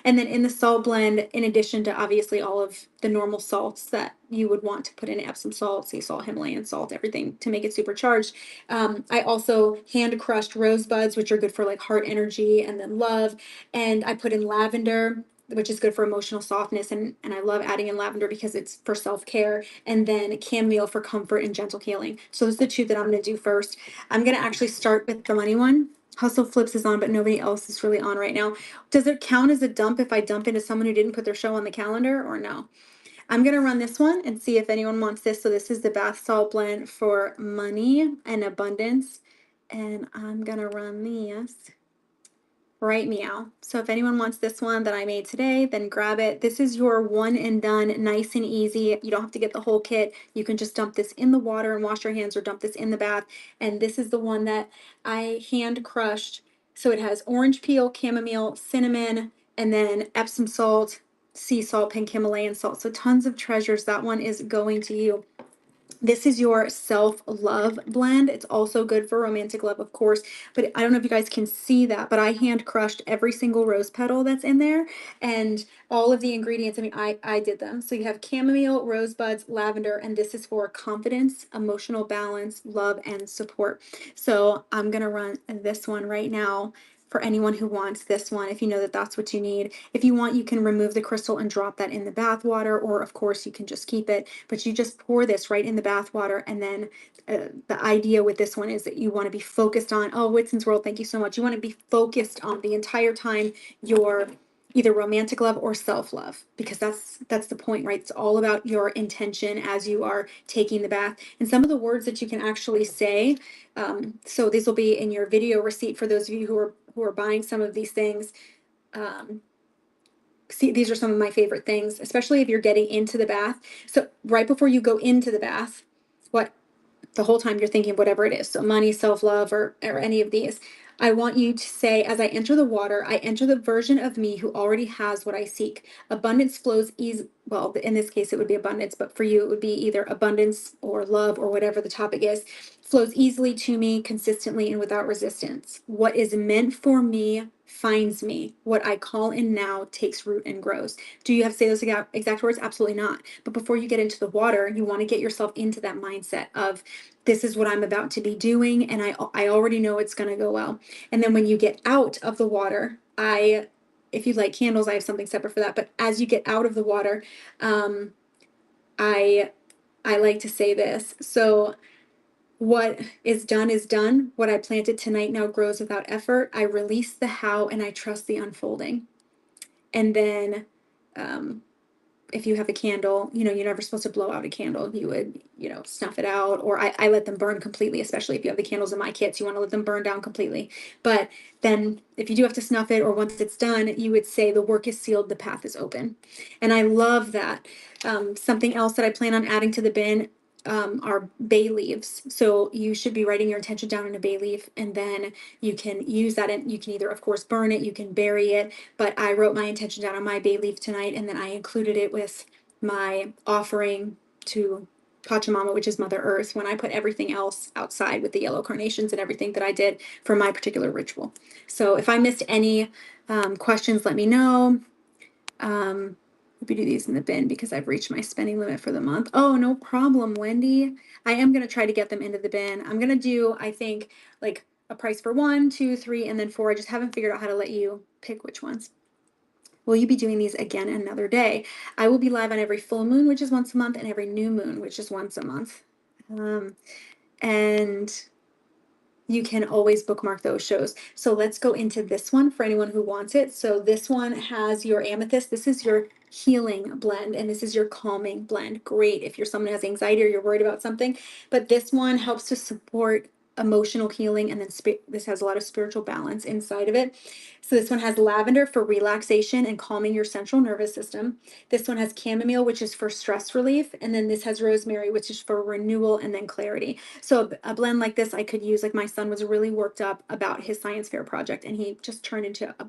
And then in the salt blend, in addition to obviously all of the normal salts that you would want to put in Epsom salt, sea salt, Himalayan salt, everything to make it supercharged. I also hand crushed rosebuds, which are good for like heart energy and then love. And I put in lavender, which is good for emotional softness. And I love adding in lavender because it's for self-care. And then chamomile for comfort and gentle healing. So those are the two that I'm going to do first. I'm going to actually start with the money one. Hustle Flips is on, but nobody else is really on right now. Does it count as a dump if I dump into someone who didn't put their show on the calendar, or no? I'm going to run this one and see if anyone wants this. So this is the bath salt blend for money and abundance. And I'm going to run these right meow. So if anyone wants this one that I made today, then grab it. This is your one and done, nice and easy. You don't have to get the whole kit. You can just dump this in the water and wash your hands, or dump this in the bath. And this is the one that I hand crushed. So it has orange peel, chamomile, cinnamon, and then Epsom salt, sea salt, pink Himalayan salt. So tons of treasures. That one is going to you. This is your self-love blend. It's also good for romantic love, of course, but I don't know if you guys can see that, but I hand crushed every single rose petal that's in there, and all of the ingredients. I mean, I did them. So you have chamomile, rosebuds, lavender, and this is for confidence, emotional balance, love, and support. So I'm going to run this one right now for anyone who wants this one, if you know that that's what you need. If you want, you can remove the crystal and drop that in the bath water, or of course you can just keep it, but you just pour this right in the bath water. And then the idea with this one is that you want to be focused on, oh, Whitson's World, thank you so much. You want to be focused on the entire time your either romantic love or self-love, because that's the point, right? It's all about your intention as you are taking the bath, and some of the words that you can actually say. So these will be in your video receipt for those of you who are buying some of these things. See, these are some of my favorite things, especially if you're getting into the bath. So right before you go into the bath, what the whole time you're thinking whatever it is, so money, self-love, or any of these, I want you to say, as I enter the water, I enter the version of me who already has what I seek. Abundance flows easy. Well, in this case it would be abundance, but for you it would be either abundance or love, or whatever the topic is, flows easily to me, consistently and without resistance. What is meant for me finds me. What I call in now takes root and grows. Do you have to say those exact words? Absolutely not. But before you get into the water, you want to get yourself into that mindset of, this is what I'm about to be doing, and I already know it's going to go well. And then when you get out of the water, if you like candles, I have something separate for that. But as you get out of the water, I like to say this. So what is done is done. What I planted tonight now grows without effort. I release the how and I trust the unfolding. And then if you have a candle, you're never supposed to blow out a candle. You would, snuff it out, or I let them burn completely, especially if you have the candles in my kits, you want to let them burn down completely. But then if you do have to snuff it, or once it's done, you would say the work is sealed, the path is open. And I love that. Something else that I plan on adding to the bin, are bay leaves. So you should be writing your intention down in a bay leaf, and then you can use that. And you can either, of course, burn it, you can bury it. But I wrote my intention down on my bay leaf tonight, and then I included it with my offering to Pachamama, which is Mother Earth, when I put everything else outside with the yellow carnations and everything that I did for my particular ritual. So if I missed any questions, let me know. Hope you do these in the bin because I've reached my spending limit for the month. Oh, no problem, Wendy. I am going to try to get them into the bin. I'm going to do, I think, like a price for 1, 2, 3, and then 4. I just haven't figured out how to let you pick which ones. Will you be doing these again another day? I will be live on every full moon, which is once a month, and every new moon, which is once a month. And you can always bookmark those shows. So let's go into this one for anyone who wants it. So this one has your amethyst. This is your healing blend, and this is your calming blend. Great if you're someone who has anxiety or you're worried about something. But this one helps to support emotional healing, and then this has a lot of spiritual balance inside of it. So this one has lavender for relaxation and calming your central nervous system. This one has chamomile, which is for stress relief, and then this has rosemary, which is for renewal and then clarity. So a blend like this I could use, like my son was really worked up about his science fair project, and he just turned into a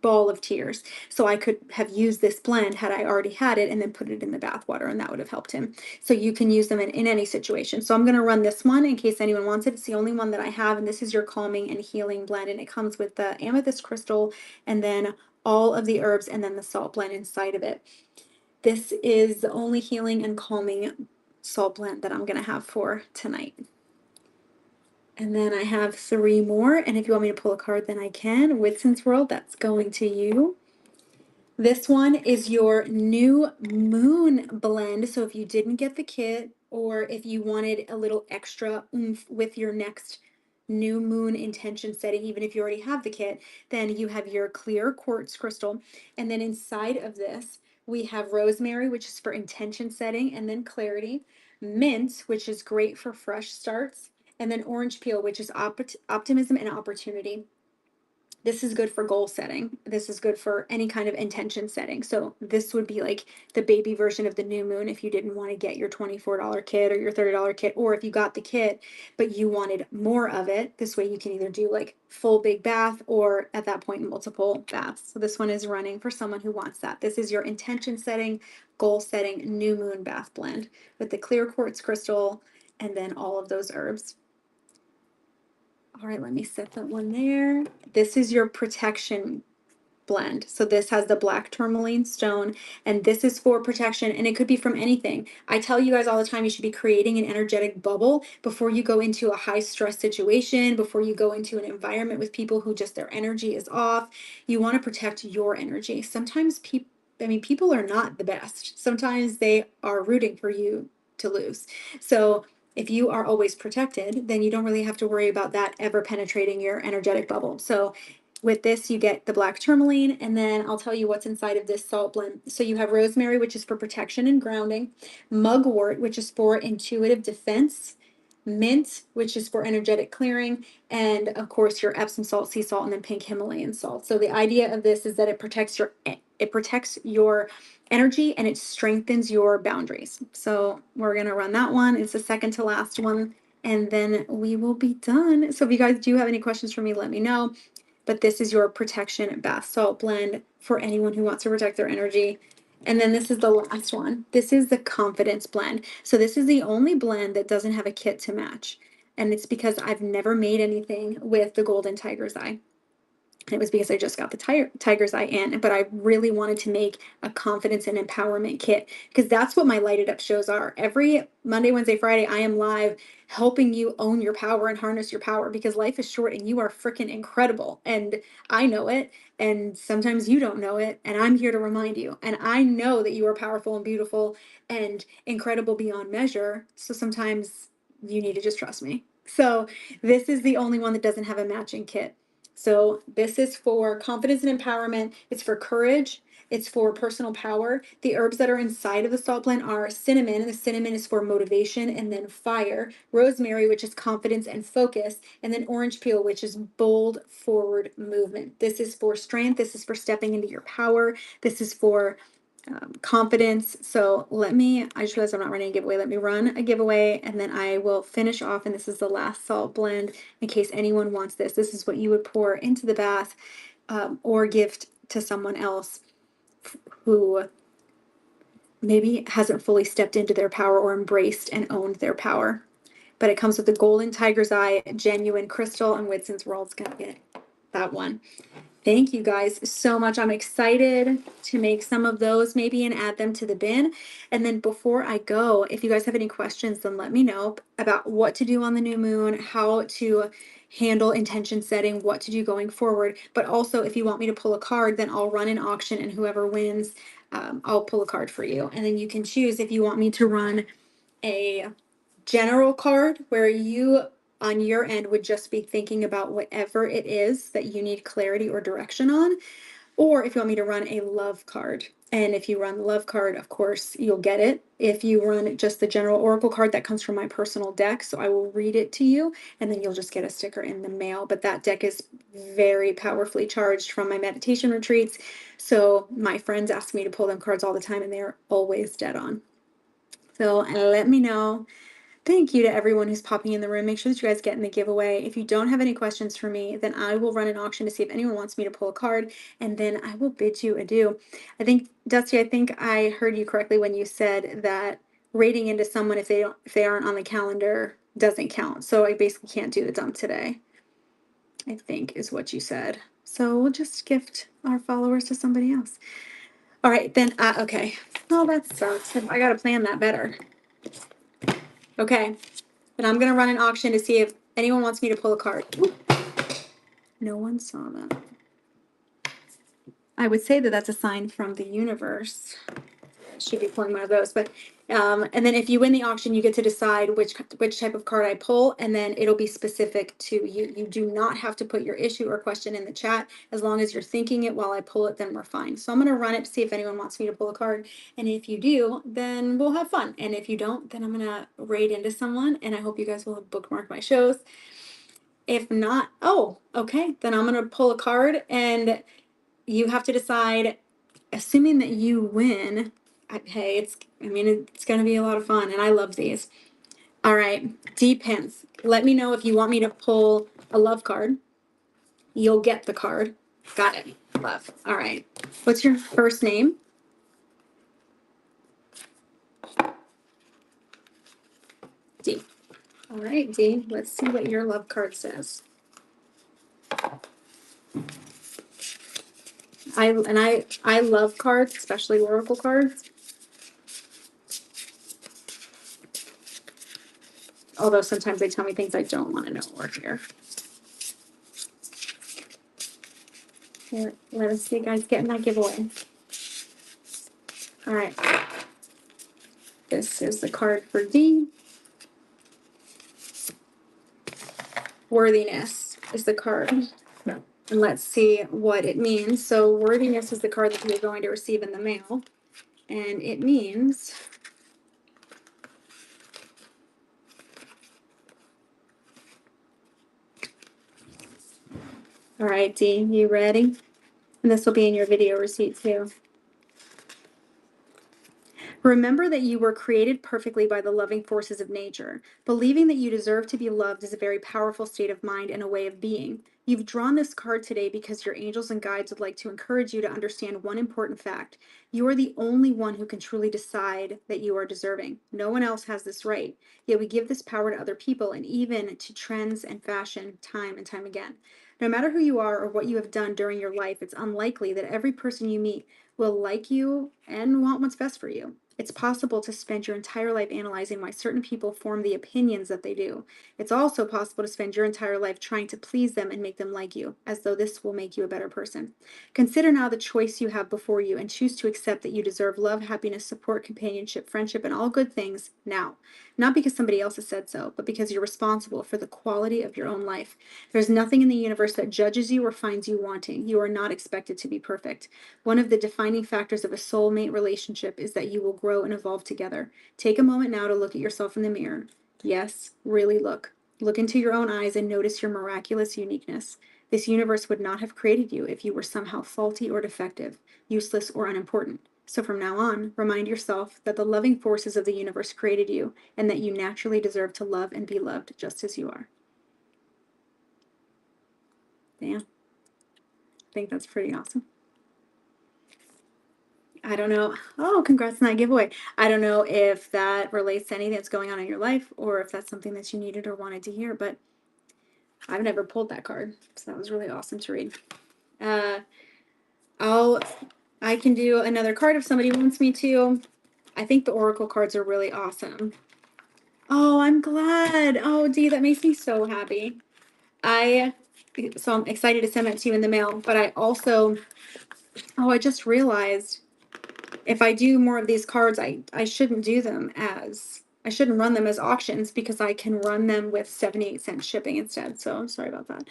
ball of tears. So I could have used this blend had I already had it and then put it in the bath water, and that would have helped him. So you can use them in any situation. So I'm going to run this one in case anyone wants it. It's the only one that I have, and this is your calming and healing blend, and it comes with the amethyst crystal and then all of the herbs and then the salt blend inside of it. This is the only healing and calming salt blend that I'm going to have for tonight. And then I have 3 more, and if you want me to pull a card, then I can. Whitson's World, that's going to you. This one is your new moon blend. So if you didn't get the kit, or if you wanted a little extra oomph with your next new moon intention setting, even if you already have the kit, then you have your clear quartz crystal. And then inside of this, we have rosemary, which is for intention setting and then clarity, mint, which is great for fresh starts, and then orange peel, which is optimism and opportunity. This is good for goal setting. This is good for any kind of intention setting. So this would be like the baby version of the new moon if you didn't want to get your $24 kit or your $30 kit, or if you got the kit but you wanted more of it. This way you can either do like full big bath or at that point multiple baths. So this one is running for someone who wants that. This is your intention setting, goal setting, new moon bath blend with the clear quartz crystal and then all of those herbs. All right, let me set that one there. This is your protection blend. So this has the black tourmaline stone, and this is for protection, and it could be from anything. I tell you guys all the time, you should be creating an energetic bubble before you go into a high stress situation, before you go into an environment with people who just their energy is off. You want to protect your energy. Sometimes people are not the best. Sometimes they are rooting for you to lose. So if you are always protected, then you don't really have to worry about that ever penetrating your energetic bubble. So with this, you get the black tourmaline, and then I'll tell you what's inside of this salt blend. So you have rosemary, which is for protection and grounding, mugwort, which is for intuitive defense, mint, which is for energetic clearing, and of course your Epsom salt, sea salt, and then pink Himalayan salt. So the idea of this is that it protects your energy and it strengthens your boundaries. So we're gonna run that one. It's the second to last one, and then we will be done. So if you guys do have any questions for me, let me know. But this is your protection bath salt blend for anyone who wants to protect their energy. And then this is the last one. This is the confidence blend. So this is the only blend that doesn't have a kit to match. And it's because I've never made anything with the golden tiger's eye. It was because I just got the tiger's eye in, but I really wanted to make a confidence and empowerment kit because that's what my lighted up shows are. Every Monday, Wednesday, Friday, I am live helping you own your power and harness your power because life is short and you are freaking incredible. And I know it. And sometimes you don't know it. And I'm here to remind you. And I know that you are powerful and beautiful and incredible beyond measure. So sometimes you need to just trust me. So this is the only one that doesn't have a matching kit. So this is for confidence and empowerment. It's for courage. It's for personal power. The herbs that are inside of the salt blend are cinnamon, and the cinnamon is for motivation, and then fire, rosemary, which is confidence and focus, and then orange peel, which is bold forward movement. This is for strength. This is for stepping into your power. This is for confidence. So I just realized I'm not running a giveaway. Let me run a giveaway and then I will finish off. And this is the last salt blend in case anyone wants this. This is what you would pour into the bath or gift to someone else who maybe hasn't fully stepped into their power or embraced and owned their power. But it comes with the Golden Tiger's Eye Genuine Crystal, and Whitson's World's gonna get that one. Thank you guys so much. I'm excited to make some of those maybe and add them to the bin. And then before I go, if you guys have any questions, then let me know about what to do on the new moon, how to handle intention setting, what to do going forward. But also, if you want me to pull a card, then I'll run an auction and whoever wins, I'll pull a card for you. And then you can choose if you want me to run a general card where you on your end would just be thinking about whatever it is that you need clarity or direction on, or if you want me to run a love card. And if you run the love card, of course, you'll get it. If you run just the general oracle card, that comes from my personal deck, so I will read it to you, and then you'll just get a sticker in the mail. But that deck is very powerfully charged from my meditation retreats, so my friends ask me to pull them cards all the time, and they're always dead on. So let me know. Thank you to everyone who's popping in the room. Make sure that you guys get in the giveaway. If you don't have any questions for me, then I will run an auction to see if anyone wants me to pull a card, and then I will bid you adieu. I think, Dusty, I think I heard you correctly when you said that rating into someone if they aren't on the calendar doesn't count. So I basically can't do the dump today, I think is what you said. So we'll just gift our followers to somebody else. All right, then, okay. Oh, that sucks. I gotta plan that better. Okay. But I'm gonna run an auction to see if anyone wants me to pull a card. Ooh. No one saw that. I would say that that's a sign from the universe. I should be pulling one of those, but and then if you win the auction, you get to decide which type of card I pull, and then it'll be specific to you. You do not have to put your issue or question in the chat. As long as you're thinking it while I pull it, then we're fine. So I'm gonna run it to see if anyone wants me to pull a card, and if you do, then we'll have fun. And if you don't, then I'm gonna raid into someone, and I hope you guys will have bookmarked my shows. If not, oh, okay, then I'm gonna pull a card, and you have to decide. Assuming that you win, hey, it's gonna be a lot of fun, and I love these. All right, depends. Let me know if you want me to pull a love card. You'll get the card. Got it. Love. All right. What's your first name? D. All right, D. Let's see what your love card says. I love cards, especially oracle cards. Although sometimes they tell me things I don't want to know or hear. Here, let us see, guys, get in that giveaway. All right. This is the card for D. Worthiness is the card. And let's see what it means. So worthiness is the card that you're going to receive in the mail. And it means all right, D, you ready? And this will be in your video receipt too. Remember that you were created perfectly by the loving forces of nature. Believing that you deserve to be loved is a very powerful state of mind and a way of being. You've drawn this card today because your angels and guides would like to encourage you to understand one important fact. You are the only one who can truly decide that you are deserving. No one else has this right. Yet we give this power to other people and even to trends and fashion time and time again. No matter who you are or what you have done during your life, it's unlikely that every person you meet will like you and want what's best for you. It's possible to spend your entire life analyzing why certain people form the opinions that they do. It's also possible to spend your entire life trying to please them and make them like you, as though this will make you a better person. Consider now the choice you have before you and choose to accept that you deserve love, happiness, support, companionship, friendship, and all good things now. Not because somebody else has said so, but because you're responsible for the quality of your own life. There's nothing in the universe that judges you or finds you wanting. You are not expected to be perfect. One of the defining factors of a soulmate relationship is that you will grow and evolve together. Take a moment now to look at yourself in the mirror. Yes, really look. Look into your own eyes and notice your miraculous uniqueness. This universe would not have created you if you were somehow faulty or defective, useless or unimportant. So from now on, remind yourself that the loving forces of the universe created you and that you naturally deserve to love and be loved just as you are. Yeah, I think that's pretty awesome. I don't know. Oh, congrats on that giveaway. I don't know if that relates to anything that's going on in your life or if that's something that you needed or wanted to hear, but I've never pulled that card. So that was really awesome to read. Uh, I can do another card if somebody wants me to. I think the Oracle cards are really awesome. Oh, I'm glad. Oh, Dee, that makes me so happy. So I'm excited to send that to you in the mail, but I just realized if I do more of these cards, I shouldn't I shouldn't run them as auctions because I can run them with 78-cent shipping instead. So I'm sorry about that.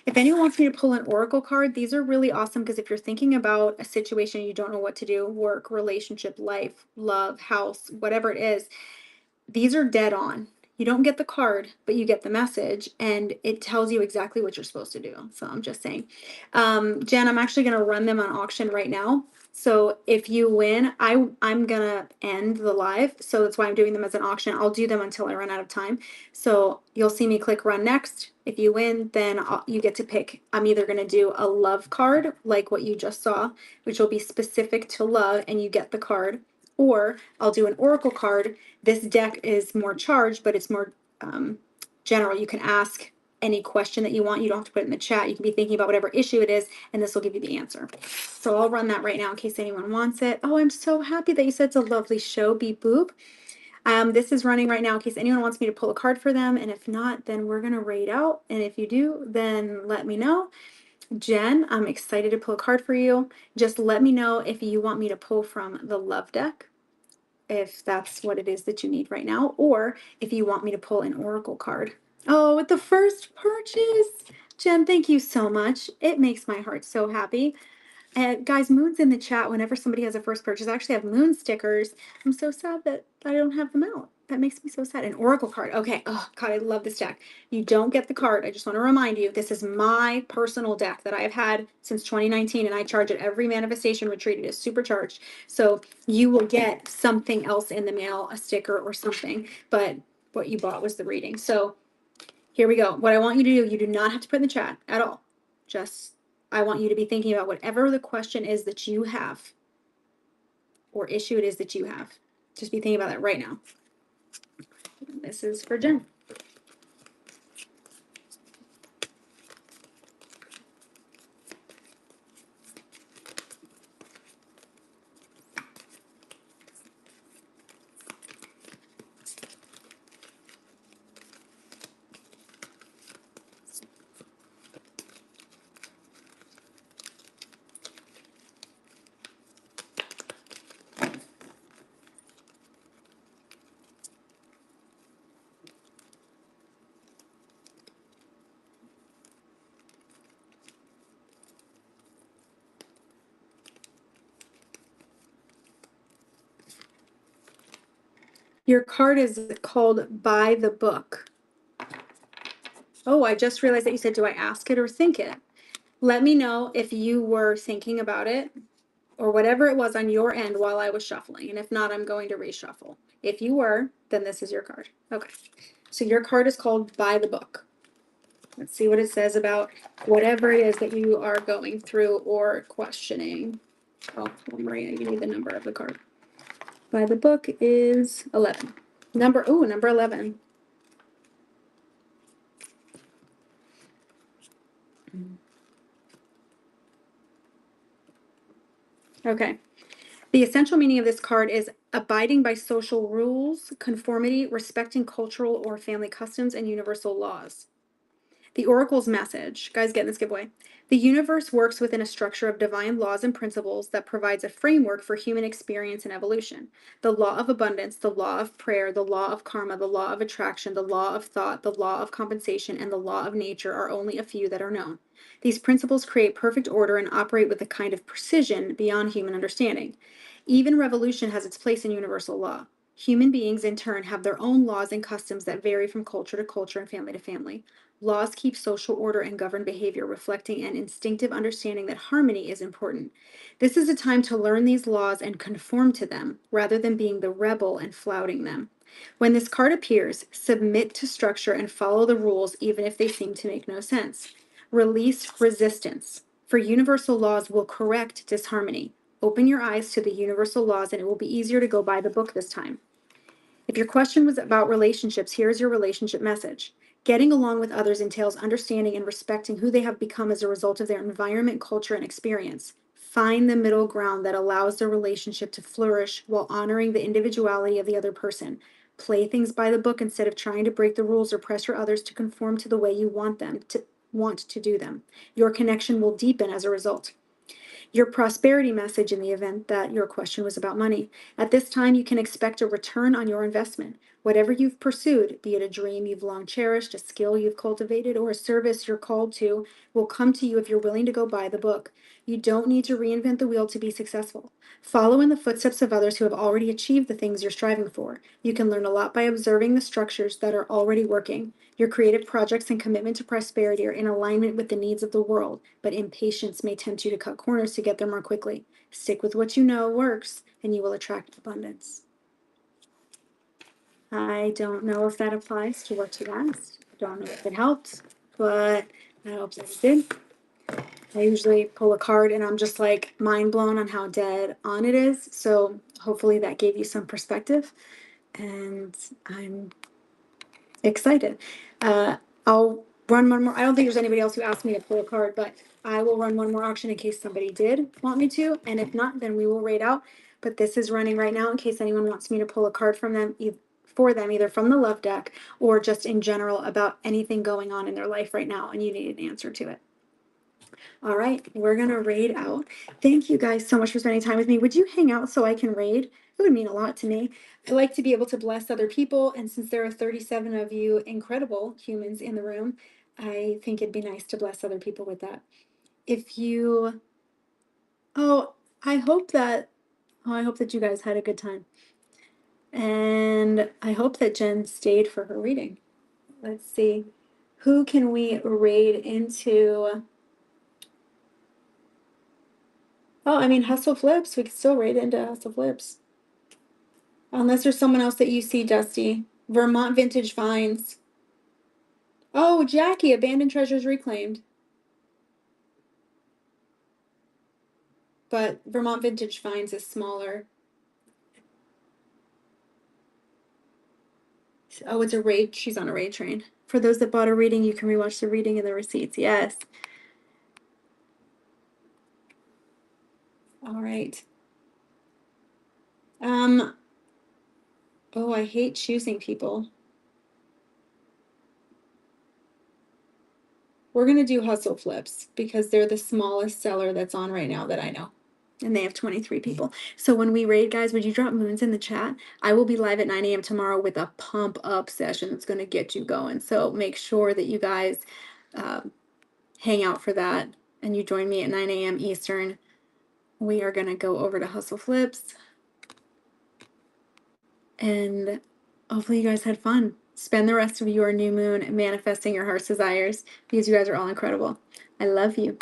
If anyone wants me to pull an Oracle card, these are really awesome because if you're thinking about a situation you don't know what to do, work, relationship, life, love, house, whatever it is, these are dead on. You don't get the card, but you get the message, and it tells you exactly what you're supposed to do. So I'm just saying. Jen, I'm actually going to run them on auction right now. So if you win, I'm going to end the live. So that's why I'm doing them as an auction. I'll do them until I run out of time. So you'll see me click run next. If you win, then you get to pick. I'm either going to do a love card, like what you just saw, which will be specific to love, and you get the card. Or I'll do an oracle card. This deck is more charged, but it's more general. You can ask any question that you want. You don't have to put it in the chat. You can be thinking about whatever issue it is, and this will give you the answer. So I'll run that right now in case anyone wants it. Oh, I'm so happy that you said it's a lovely show, Beep Boop. This is running right now in case anyone wants me to pull a card for them, and if not, then we're going to raid out. And if you do, then let me know. Jen, I'm excited to pull a card for you. Just let me know if you want me to pull from the love deck, if that's what it is that you need right now, or if you want me to pull an oracle card. Oh, with the first purchase. Jen, thank you so much. It makes my heart so happy. Guys, Moon's in the chat whenever somebody has a first purchase. I actually have Moon stickers. I'm so sad that I don't have them out. That makes me so sad. An Oracle card. Okay. Oh, God, I love this deck. You don't get the card. I just want to remind you, this is my personal deck that I've had since 2019, and I charge at every manifestation retreat. It is supercharged. So you will get something else in the mail, a sticker or something, but what you bought was the reading. So here we go. What I want you to do, you do not have to put in the chat at all. I want you to be thinking about whatever the question is that you have or issue it is that you have. Just be thinking about that right now. This is for Jen. Your card is called By the Book. Oh, I just realized that you said, do I ask it or think it? Let me know if you were thinking about it or whatever it was on your end while I was shuffling. And if not, I'm going to reshuffle. If you were, then this is your card. Okay. So your card is called By the Book. Let's see what it says about whatever it is that you are going through or questioning. Oh, Maria, you need the number of the card. By the Book is 11. Number 11. Okay. The essential meaning of this card is abiding by social rules, conformity, respecting cultural or family customs, and universal laws. The Oracle's message, guys, get in this giveaway. The universe works within a structure of divine laws and principles that provides a framework for human experience and evolution. The law of abundance, the law of prayer, the law of karma, the law of attraction, the law of thought, the law of compensation, and the law of nature are only a few that are known. These principles create perfect order and operate with a kind of precision beyond human understanding. Even revolution has its place in universal law. Human beings, in turn, have their own laws and customs that vary from culture to culture and family to family. Laws keep social order and govern behavior, reflecting an instinctive understanding that harmony is important. This is a time to learn these laws and conform to them, rather than being the rebel and flouting them. When this card appears, submit to structure and follow the rules, even if they seem to make no sense. Release resistance, for universal laws will correct disharmony. Open your eyes to the universal laws, and it will be easier to go by the book this time. If your question was about relationships, here's your relationship message. Getting along with others entails understanding and respecting who they have become as a result of their environment, culture, and experience. Find the middle ground that allows the relationship to flourish while honoring the individuality of the other person. Play things by the book instead of trying to break the rules or pressure others to conform to the way you want to do them. Your connection will deepen as a result. Your prosperity message in the event that your question was about money. At this time, you can expect a return on your investment. Whatever you've pursued, be it a dream you've long cherished, a skill you've cultivated, or a service you're called to, will come to you if you're willing to go buy the book. You don't need to reinvent the wheel to be successful. Follow in the footsteps of others who have already achieved the things you're striving for. You can learn a lot by observing the structures that are already working. Your creative projects and commitment to prosperity are in alignment with the needs of the world, but impatience may tempt you to cut corners to get there more quickly. Stick with what you know works, and you will attract abundance. I don't know if that applies to what you asked. I don't know if it helped, but I hope that it did. I usually pull a card and I'm just like mind blown on how dead on it is. So hopefully that gave you some perspective. And I'm excited. I'll run one more. I don't think there's anybody else who asked me to pull a card, but I will run one more auction in case somebody did want me to. And if not, then we will rate out. But this is running right now in case anyone wants me to pull a card from them, for them, either from the love deck or just in general about anything going on in their life right now, and you need an answer to it. All right, we're gonna raid out. Thank you guys so much for spending time with me. Would you hang out so I can raid? It would mean a lot to me. I like to be able to bless other people, and since there are 37 of you incredible humans in the room, I think it'd be nice to bless other people with that. If you, oh, I hope that, I hope that you guys had a good time. And I hope that Jen stayed for her reading. Let's see. Who can we raid into? Oh, I mean, Hustle Flips. We could still raid into Hustle Flips. Unless there's someone else that you see, Dusty. Vermont Vintage Finds. Oh, Jackie, Abandoned Treasures Reclaimed. But Vermont Vintage Finds is smaller. Oh, it's a raid. She's on a raid train. For those that bought a reading, you can rewatch the reading and the receipts. Yes. All right. Oh, I hate choosing people. We're gonna do Hustle Flips because they're the smallest seller that's on right now that I know. And they have 23 people. So when we raid, guys, would you drop moons in the chat? I will be live at 9 a.m. tomorrow with a pump up session that's going to get you going. So make sure that you guys hang out for that and you join me at 9 a.m. Eastern. We are going to go over to Hustle Flips. And hopefully you guys had fun. Spend the rest of your new moon manifesting your heart's desires because you guys are all incredible. I love you.